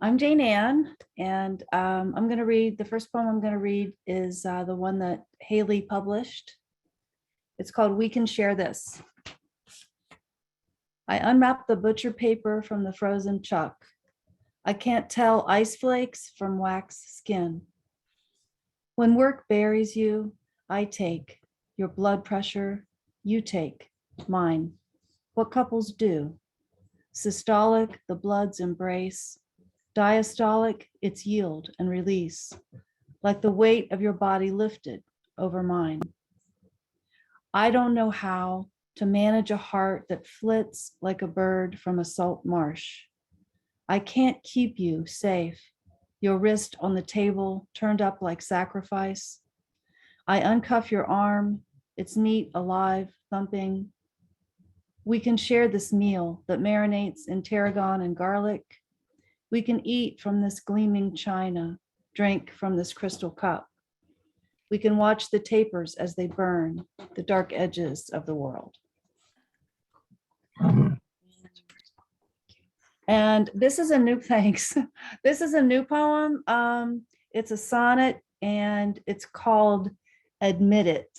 I'm Jane Ann, and I'm going to read, the first poem I'm going to read is the one that Hayley published. It's called We Can Share This. I unwrap the butcher paper from the frozen chuck. I can't tell ice flakes from wax skin. When work buries you, I take your blood pressure, you take, mine. What couples do. Systolic, the blood's embrace. Diastolic, its yield and release, like the weight of your body lifted over mine. I don't know how to manage a heart that flits like a bird from a salt marsh. I can't keep you safe, your wrist on the table turned up like sacrifice. I uncuff your arm, its meat alive, thumping. We can share this meal that marinates in tarragon and garlic. We can eat from this gleaming china, drink from this crystal cup. We can watch the tapers as they burn the dark edges of the world. And this is a new, thanks. This is a new poem. It's a sonnet and it's called Admit It.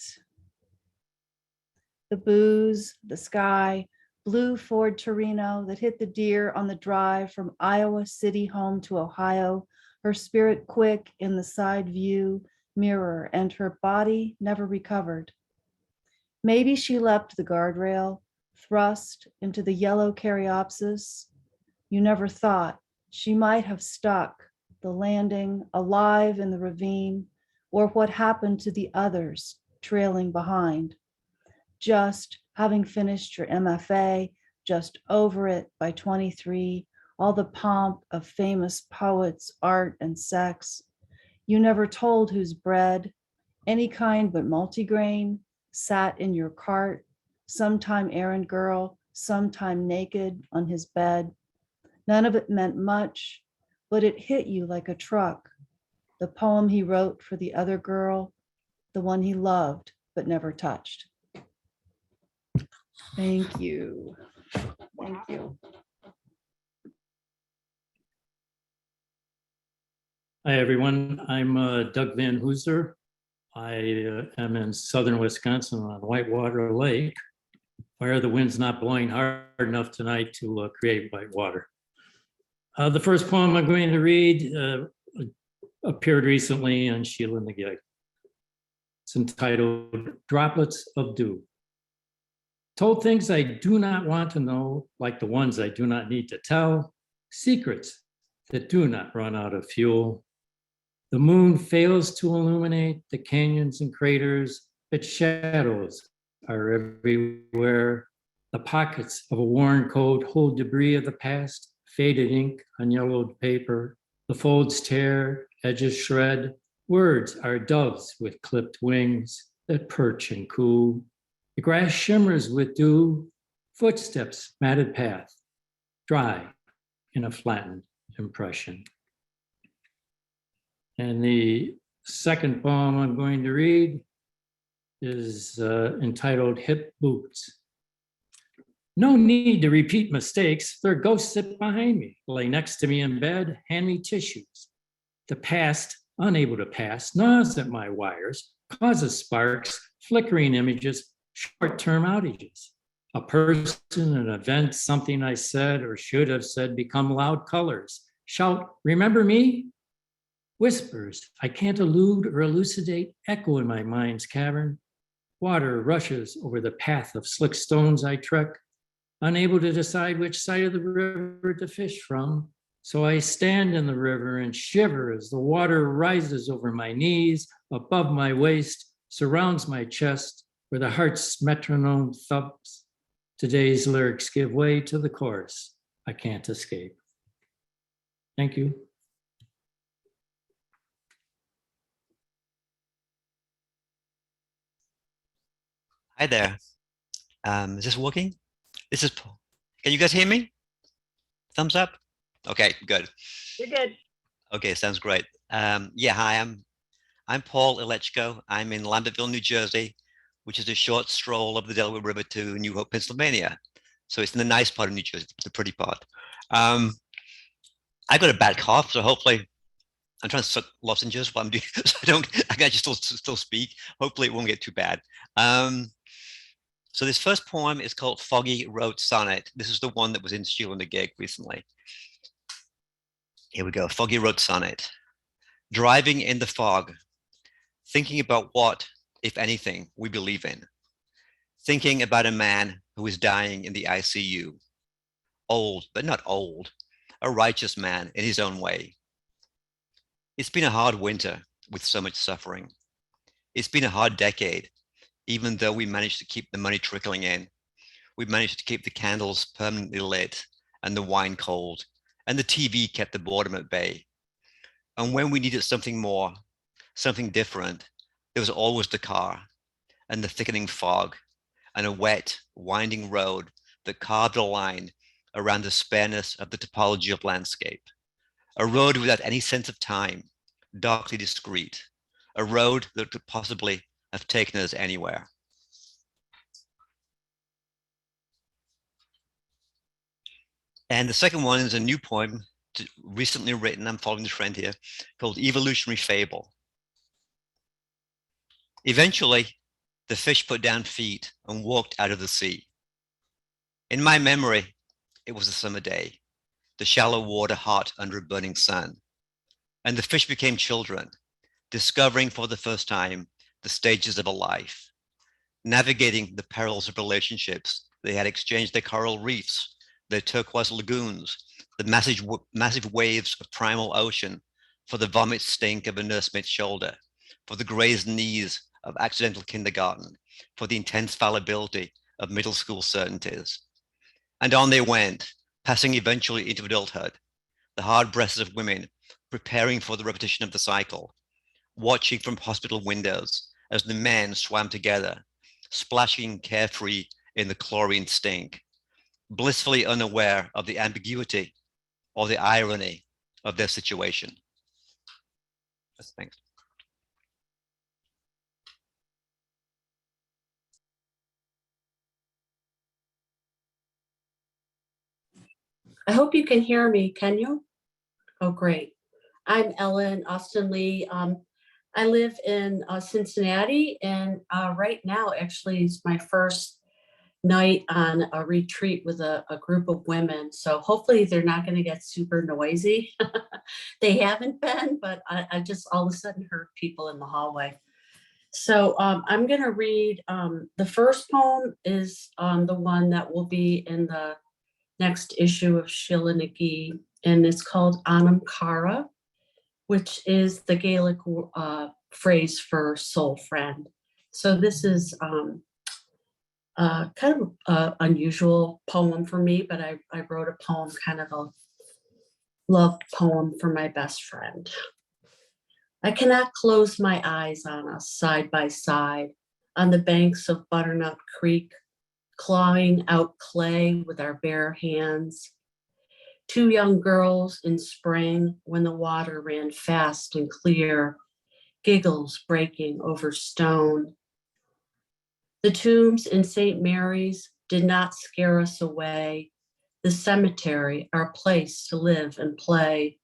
The booze, the sky, blue Ford Torino that hit the deer on the drive from Iowa City home to Ohio, her spirit quick in the side view mirror and her body never recovered. Maybe she leapt the guardrail, thrust into the yellow caryopsis. You never thought she might have stuck the landing alive in the ravine, or what happened to the others trailing behind. Just having finished your MFA, just over it by 23, all the pomp of famous poets, art, and sex. You never told whose bread, any kind but multigrain, sat in your cart, sometime errand girl, sometime naked on his bed. None of it meant much, but it hit you like a truck. The poem he wrote for the other girl, the one he loved but never touched. Thank you. Thank you. Hi, everyone. I'm Doug Van Hooser. I am in southern Wisconsin on Whitewater Lake, where the wind's not blowing hard enough tonight to create whitewater. The first poem I'm going to read appeared recently on Sheila-Na-Gig. It's entitled Droplets of Dew. Told things I do not want to know, like the ones I do not need to tell, secrets that do not run out of fuel. The moon fails to illuminate the canyons and craters, its shadows are everywhere. The pockets of a worn coat hold debris of the past, faded ink on yellowed paper. The folds tear, edges shred. Words are doves with clipped wings that perch and coo. The grass shimmers with dew, footsteps matted path, dry in a flattened impression. And the second poem I'm going to read is entitled Hip Boots. No need to repeat mistakes. Their ghosts sit behind me, lay next to me in bed, hand me tissues. The past, unable to pass, gnaws at my wires, causes sparks, flickering images, short-term outages. A person, an event, something I said or should have said become loud colors. Shout, remember me? Whispers, I can't elude or elucidate, echo in my mind's cavern. Water rushes over the path of slick stones I trek, unable to decide which side of the river to fish from. So I stand in the river and shiver as the water rises over my knees, above my waist, surrounds my chest, where the heart's metronome thumps. Today's lyrics give way to the chorus I can't escape. Thank you. Hi there. Is this working? This is Paul. Can you guys hear me? Thumbs up? Okay, good. You're good. Okay, sounds great. Yeah, hi, I'm Paul Ilechko. I'm in Lambertville, New Jersey, which is a short stroll up the Delaware River to New Hope, Pennsylvania. So it's in the nice part of New Jersey, the pretty part. I got a bad cough, so hopefully I'm trying to suck lozenges while I'm doing so I can actually still speak. Hopefully it won't get too bad. So this first poem is called Foggy Road Sonnet. This is the one that was in Sheila-Na-Gig recently. Here we go, Foggy Road Sonnet. Driving in the fog, thinking about what, if anything, we believe in. thinking about a man who is dying in the ICU. Old, but not old, a righteous man in his own way. It's been a hard winter with so much suffering. It's been a hard decade, even though we managed to keep the money trickling in. We managed to keep the candles permanently lit and the wine cold, and the TV kept the boredom at bay. And when we needed something more, something different, there was always the car and the thickening fog and a wet, winding road that carved a line around the spareness of the topology of landscape. A road without any sense of time, darkly discreet. A road that could possibly have taken us anywhere. And the second one is a new poem recently written, I'm following the trend here, called Evolutionary Fable. Eventually, the fish put down feet and walked out of the sea. In my memory, it was a summer day, the shallow water hot under a burning sun. And the fish became children, discovering for the first time the stages of a life, navigating the perils of relationships. They had exchanged their coral reefs, their turquoise lagoons, the massive waves of primal ocean for the vomit stink of a nursemaid's shoulder, for the grazed knees of accidental kindergarten, for the intense fallibility of middle school certainties. And on they went, passing eventually into adulthood, the hard breasts of women preparing for the repetition of the cycle, watching from hospital windows as the men swam together, splashing carefree in the chlorine stink, blissfully unaware of the ambiguity or the irony of their situation. Thanks. I hope you can hear me. Can you? Oh, great. I'm Ellen Austin Lee. I live in Cincinnati, and right now actually is my first night on a retreat with a group of women. So hopefully they're not going to get super noisy. They haven't been, but I just all of a sudden heard people in the hallway. So I'm going to read, the first poem is the one that will be in the next issue of Sheila-Na-Gig, and it's called Anam Cara, which is the Gaelic phrase for soul friend. So this is kind of an unusual poem for me, but I wrote a poem, kind of a love poem for my best friend. I cannot close my eyes on us side by side on the banks of Butternut Creek, clawing out clay with our bare hands. Two young girls in spring when the water ran fast and clear, giggles breaking over stone. The tombs in St. Mary's did not scare us away. The cemetery, our place to live and play.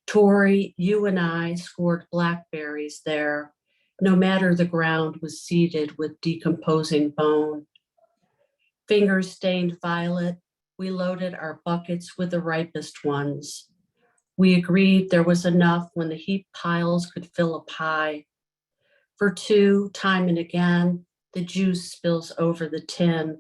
Tori, you and I scored blackberries there, no matter the ground was seeded with decomposing bone. Fingers stained violet, we loaded our buckets with the ripest ones. We agreed there was enough when the heaped piles could fill a pie. For two, time and again, the juice spills over the tin.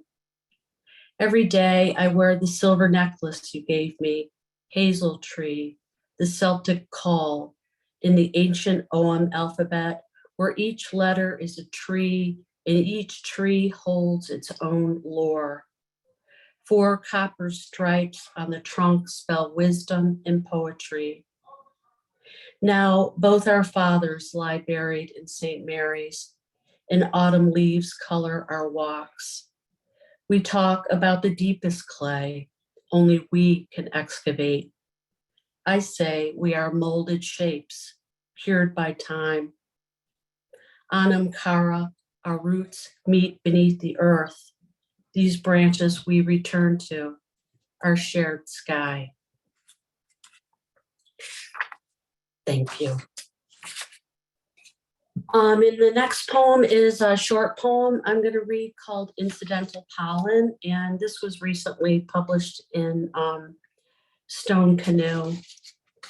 Every day I wear the silver necklace you gave me, hazel tree, the Celtic call in the ancient Ogham alphabet, where each letter is a tree and each tree holds its own lore. 4 copper stripes on the trunk spell wisdom and poetry. Now both our fathers lie buried in St. Mary's, and autumn leaves color our walks. We talk about the deepest clay, only we can excavate. I say we are molded shapes, cured by time. Anam Cara, our roots meet beneath the earth. These branches we return to, our shared sky. Thank you. And the next poem is a short poem I'm going to read called Incidental Pollen, and this was recently published in Stone Canoe,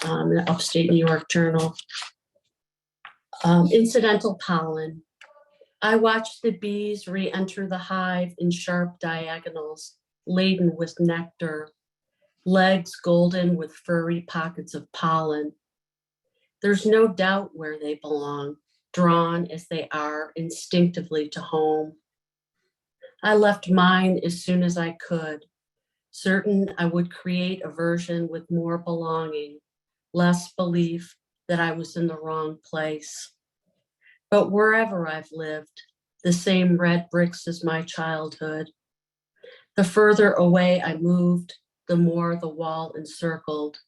the Upstate New York Journal. Incidental Pollen. I watch the bees re-enter the hive in sharp diagonals, laden with nectar, legs golden with furry pockets of pollen. There's no doubt where they belong, drawn as they are instinctively to home. I left mine as soon as I could, certain I would create a version with more belonging, less belief that I was in the wrong place. But wherever I've lived, the same red bricks as my childhood. The further away I moved, the more the wall encircled.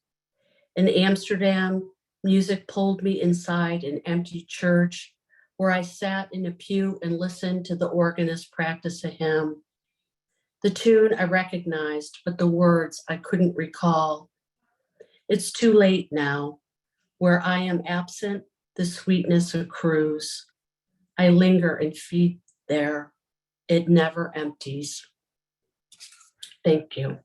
In Amsterdam, music pulled me inside an empty church where I sat in a pew and listened to the organist practice a hymn. The tune I recognized, but the words I couldn't recall. It's too late now. Where I am absent, the sweetness accrues. I linger and feed there. It never empties. Thank you.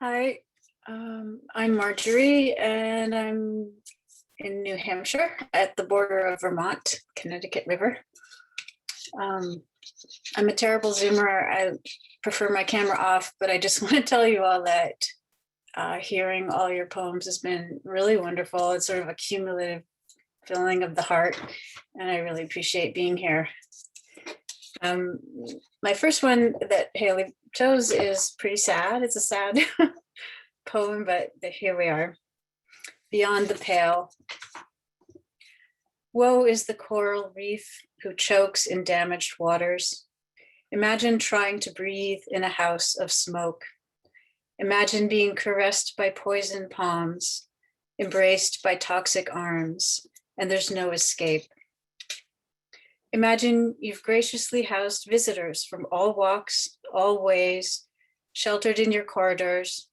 Hi, I'm Marjorie, and I'm in New Hampshire at the border of Vermont, Connecticut River. I'm a terrible Zoomer. I prefer my camera off, but I just want to tell you all that hearing all your poems has been really wonderful. It's sort of a cumulative feeling of the heart, and I really appreciate being here. My first one that Hayley chose is pretty sad. It's a sad poem, but here we are. Beyond the Pale. Woe is the coral reef who chokes in damaged waters. Imagine trying to breathe in a house of smoke. Imagine being caressed by poison palms, embraced by toxic arms, and there's no escape. Imagine you've graciously housed visitors from all walks, all ways, sheltered in your corridors,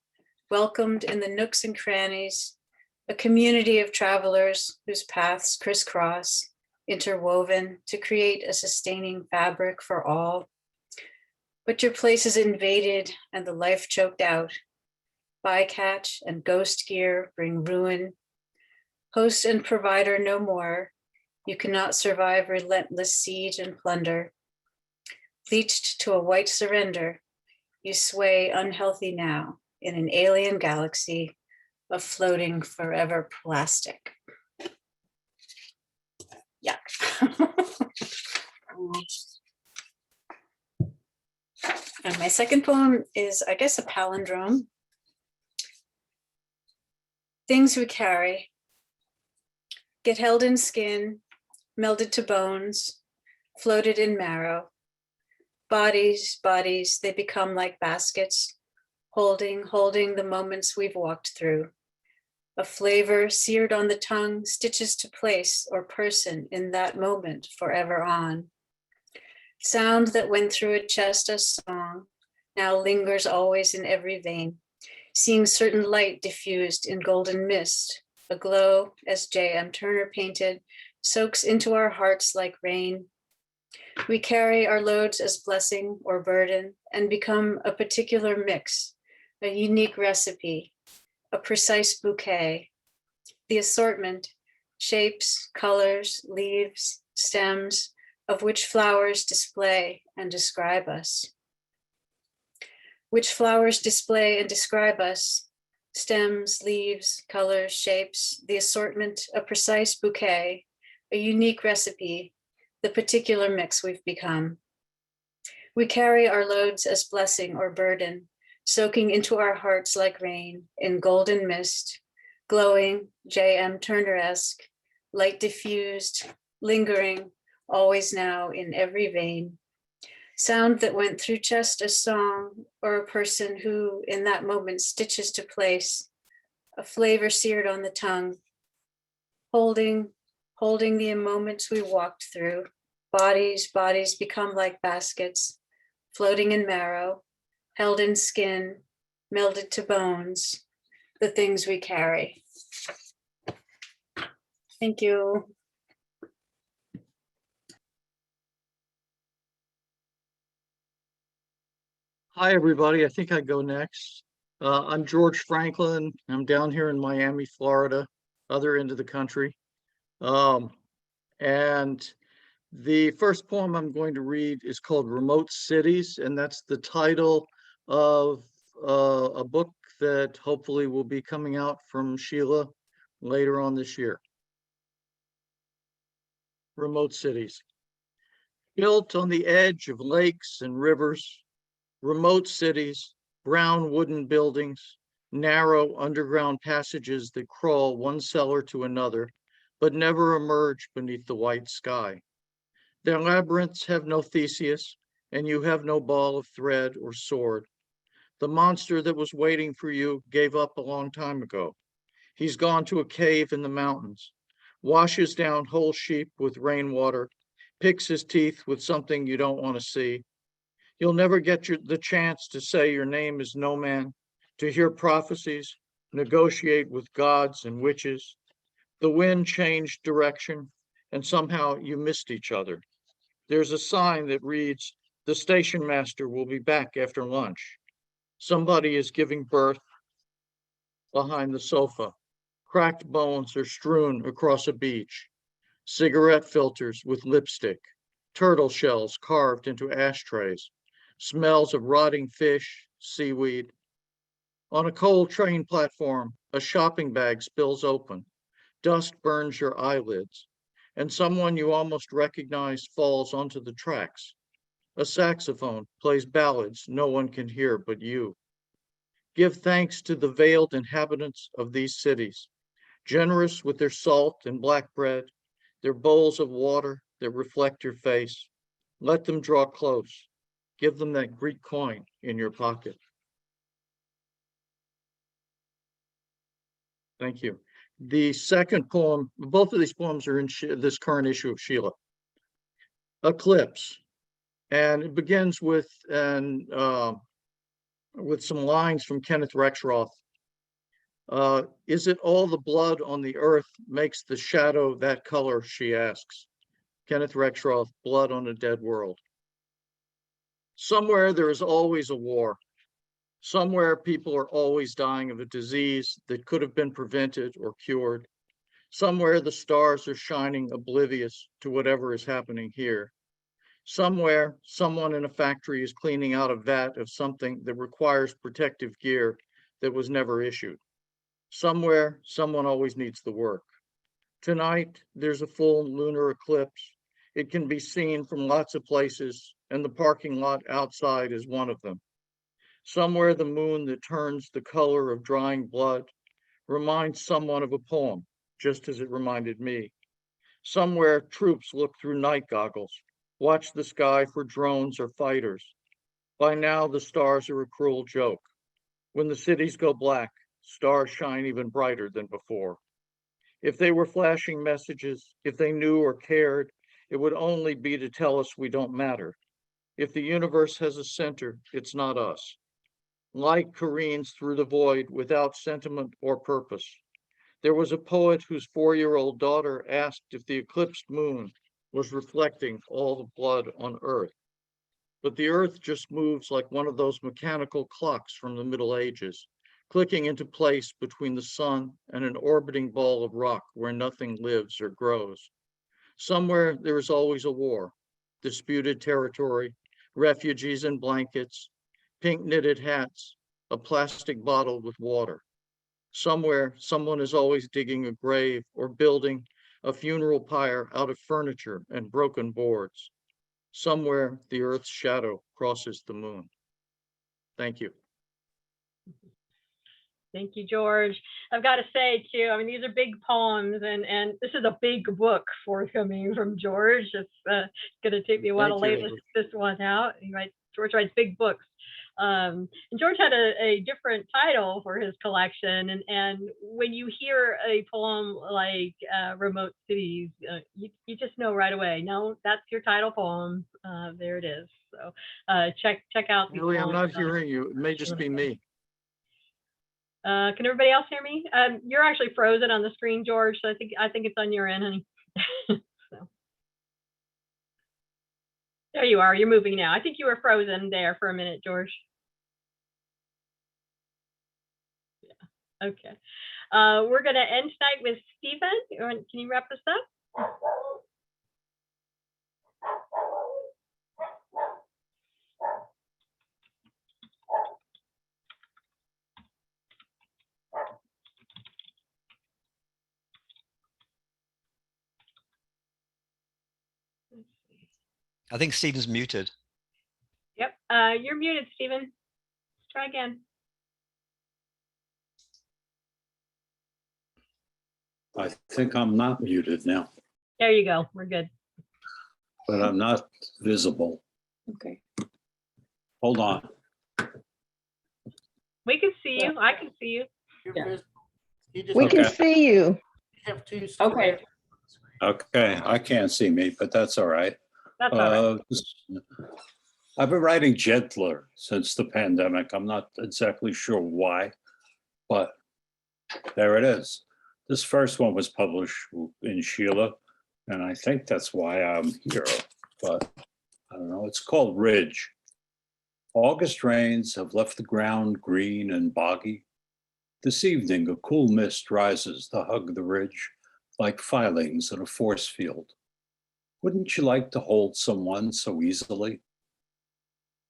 welcomed in the nooks and crannies, a community of travelers whose paths crisscross, interwoven to create a sustaining fabric for all. But your place is invaded and the life choked out. Bycatch and ghost gear bring ruin. Host and provider no more. You cannot survive relentless siege and plunder. Bleached to a white surrender, you sway unhealthy now in an alien galaxy of floating forever plastic. Yeah. And my second poem is, I guess, a palindrome. Things we carry get held in skin, melded to bones, floated in marrow. Bodies, they become like baskets, holding the moments we've walked through. A flavor seared on the tongue stitches to place or person in that moment forever on. Sound that went through a chest as song now lingers always in every vein, seeing certain light diffused in golden mist, a glow, as J.M. Turner painted, soaks into our hearts like rain. We carry our loads as blessing or burden and become a particular mix, a unique recipe, a precise bouquet. The assortment, shapes, colors, leaves, stems, of which flowers display and describe us. Which flowers display and describe us, stems, leaves, colors, shapes, the assortment, a precise bouquet, a unique recipe, the particular mix we've become. We carry our loads as blessing or burden, soaking into our hearts like rain in golden mist, glowing, J.M. Turner-esque, light diffused, lingering, always now in every vein. Sound that went through chest a song or a person who in that moment stitches to place, a flavor seared on the tongue, holding the moments we walked through. Bodies become like baskets, floating in marrow, held in skin, melded to bones, the things we carry. Thank you. Hi, everybody. I think I go next. I'm George Franklin. I'm down here in Miami, Florida. other end of the country. And the first poem I'm going to read is called Remote Cities, and that's the title of a book that hopefully will be coming out from Sheila later on this year. Remote cities. Built on the edge of lakes and rivers, remote cities, brown wooden buildings, narrow underground passages that crawl one cellar to another, but never emerge beneath the white sky. Their labyrinths have no Theseus, and you have no ball of thread or sword. The monster that was waiting for you gave up a long time ago. He's gone to a cave in the mountains, washes down whole sheep with rainwater, picks his teeth with something you don't want to see. You'll never get the chance to say your name is no man, to hear prophecies, negotiate with gods and witches. The wind changed direction, and somehow you missed each other. There's a sign that reads, "The station master will be back after lunch." Somebody is giving birth behind the sofa. Cracked bones are strewn across a beach. Cigarette filters with lipstick, turtle shells carved into ashtrays, smells of rotting fish, seaweed. On a coal train platform, a shopping bag spills open. Dust burns your eyelids, and someone you almost recognize falls onto the tracks. A saxophone plays ballads no one can hear but you. Give thanks to the veiled inhabitants of these cities, generous with their salt and black bread, their bowls of water that reflect your face. Let them draw close. Give them that Greek coin in your pocket. Thank you. The second poem, both of these poems are in this current issue of Sheila. Eclipse, and it begins with some lines from Kenneth Rexroth. Is it all the blood on the earth makes the shadow that color, she asks. Kenneth Rexroth, Blood on a Dead World. Somewhere there is always a war. Somewhere people are always dying of a disease that could have been prevented or cured. Somewhere the stars are shining oblivious to whatever is happening here. Somewhere someone in a factory is cleaning out a vat of something that requires protective gear that was never issued. Somewhere someone always needs the work. Tonight there's a full lunar eclipse. It can be seen from lots of places, and the parking lot outside is one of them. Somewhere the moon that turns the color of drying blood reminds someone of a poem, just as it reminded me. Somewhere troops look through night goggles, watch the sky for drones or fighters. By now the stars are a cruel joke. When the cities go black, stars shine even brighter than before. If they were flashing messages, if they knew or cared, it would only be to tell us we don't matter. If the universe has a center, it's not us. Light careens through the void without sentiment or purpose. There was a poet whose 4-year-old daughter asked if the eclipsed moon was reflecting all the blood on Earth. But the Earth just moves like one of those mechanical clocks from the Middle Ages, clicking into place between the sun and an orbiting ball of rock where nothing lives or grows. Somewhere there is always a war, disputed territory, refugees in blankets, pink knitted hats, a plastic bottle with water. Somewhere, someone is always digging a grave or building a funeral pyre out of furniture and broken boards. Somewhere, the Earth's shadow crosses the moon. Thank you. Thank you, George. I've got to say too, I mean, these are big poems, and this is a big book forthcoming from George. It's going to take me a while to lay this one out. George writes big books. And George had a different title for his collection, and when you hear a poem like Remote Cities, you just know right away, no, that's your title poem. There it is. So check out the Really, I'm not hearing you. It may just be me. Can everybody else hear me? You're actually frozen on the screen, George, so I think it's on your end, honey. So. There you are. You're moving now. I think you were frozen there for a minute, George. Yeah. Okay. We're going to end tonight with Stephen. Can you wrap us up? I think Stephen's muted. Yep. You're muted, Stephen. Let's try again. I think I'm not muted now, There you go. We're good. but I'm not visible. Okay. Hold on. We can see you. I can see you. We can see you. Okay. Okay, I can't see me, but that's all right. That's all right. I've been writing gentler since the pandemic. I'm not exactly sure why, but there it is. This first one was published in Sheila, and I think that's why I'm here, but I don't know. It's called Ridge. August rains have left the ground green and boggy. This evening, a cool mist rises to hug the ridge like filings in a force field. Wouldn't you like to hold someone so easily?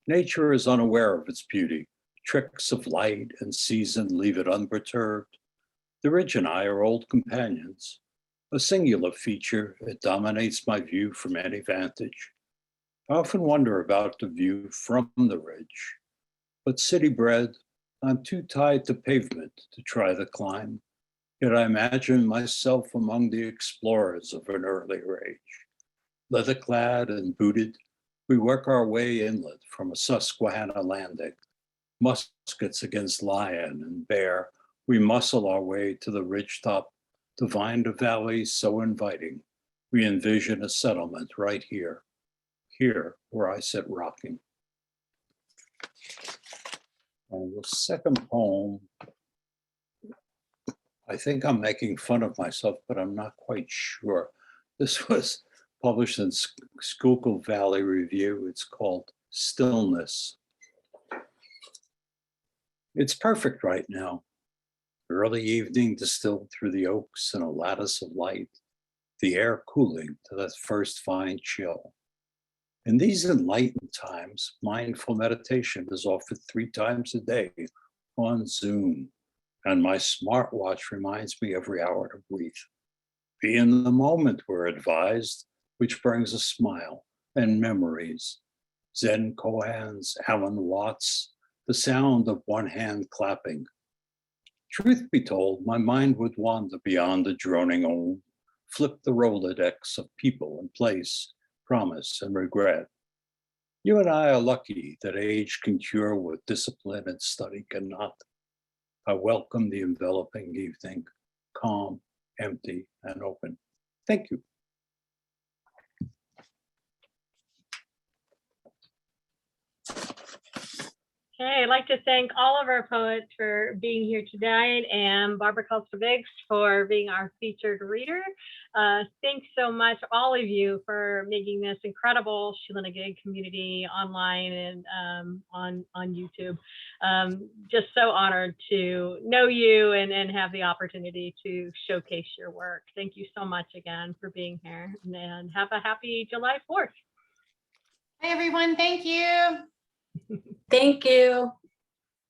Nature is unaware of its beauty. Tricks of light and season leave it unperturbed. The ridge and I are old companions. A singular feature, it dominates my view from any vantage. I often wonder about the view from the ridge, but city bred, I'm too tied to pavement to try the climb. Yet I imagine myself among the explorers of an earlier age. Leather-clad and booted, we work our way inland from a Susquehanna landing. Muskets against lion and bear, we muscle our way to the ridgetop to find a valley so inviting. We envision a settlement right here where I sit rocking. And the second poem, I think I'm making fun of myself, but I'm not quite sure. This was published in Schuylkill Valley Review. It's called Stillness. It's perfect right now. Early evening distilled through the oaks in a lattice of light, the air cooling to that first fine chill. In these enlightened times, mindful meditation is offered 3 times a day on Zoom, and my smartwatch reminds me every hour to breathe. Be in the moment, we're advised, which brings a smile and memories. Zen koans, Alan Watts, the sound of one hand clapping. Truth be told, my mind would wander beyond the droning om, flip the Rolodex of people and place, promise and regret. You and I are lucky that age can cure what discipline and study cannot. I welcome the enveloping evening, calm, empty, and open. Thank you. Okay, I'd like to thank all of our poets for being here tonight and Barbara Costas-Biggs for being our featured reader. Thanks so much, all of you, for making this incredible Sheila-Na-Gig community online and on YouTube. Just so honored to know you and have the opportunity to showcase your work. Thank you so much again for being here, and have a happy July 4th. Hi, everyone. Thank you. Thank you.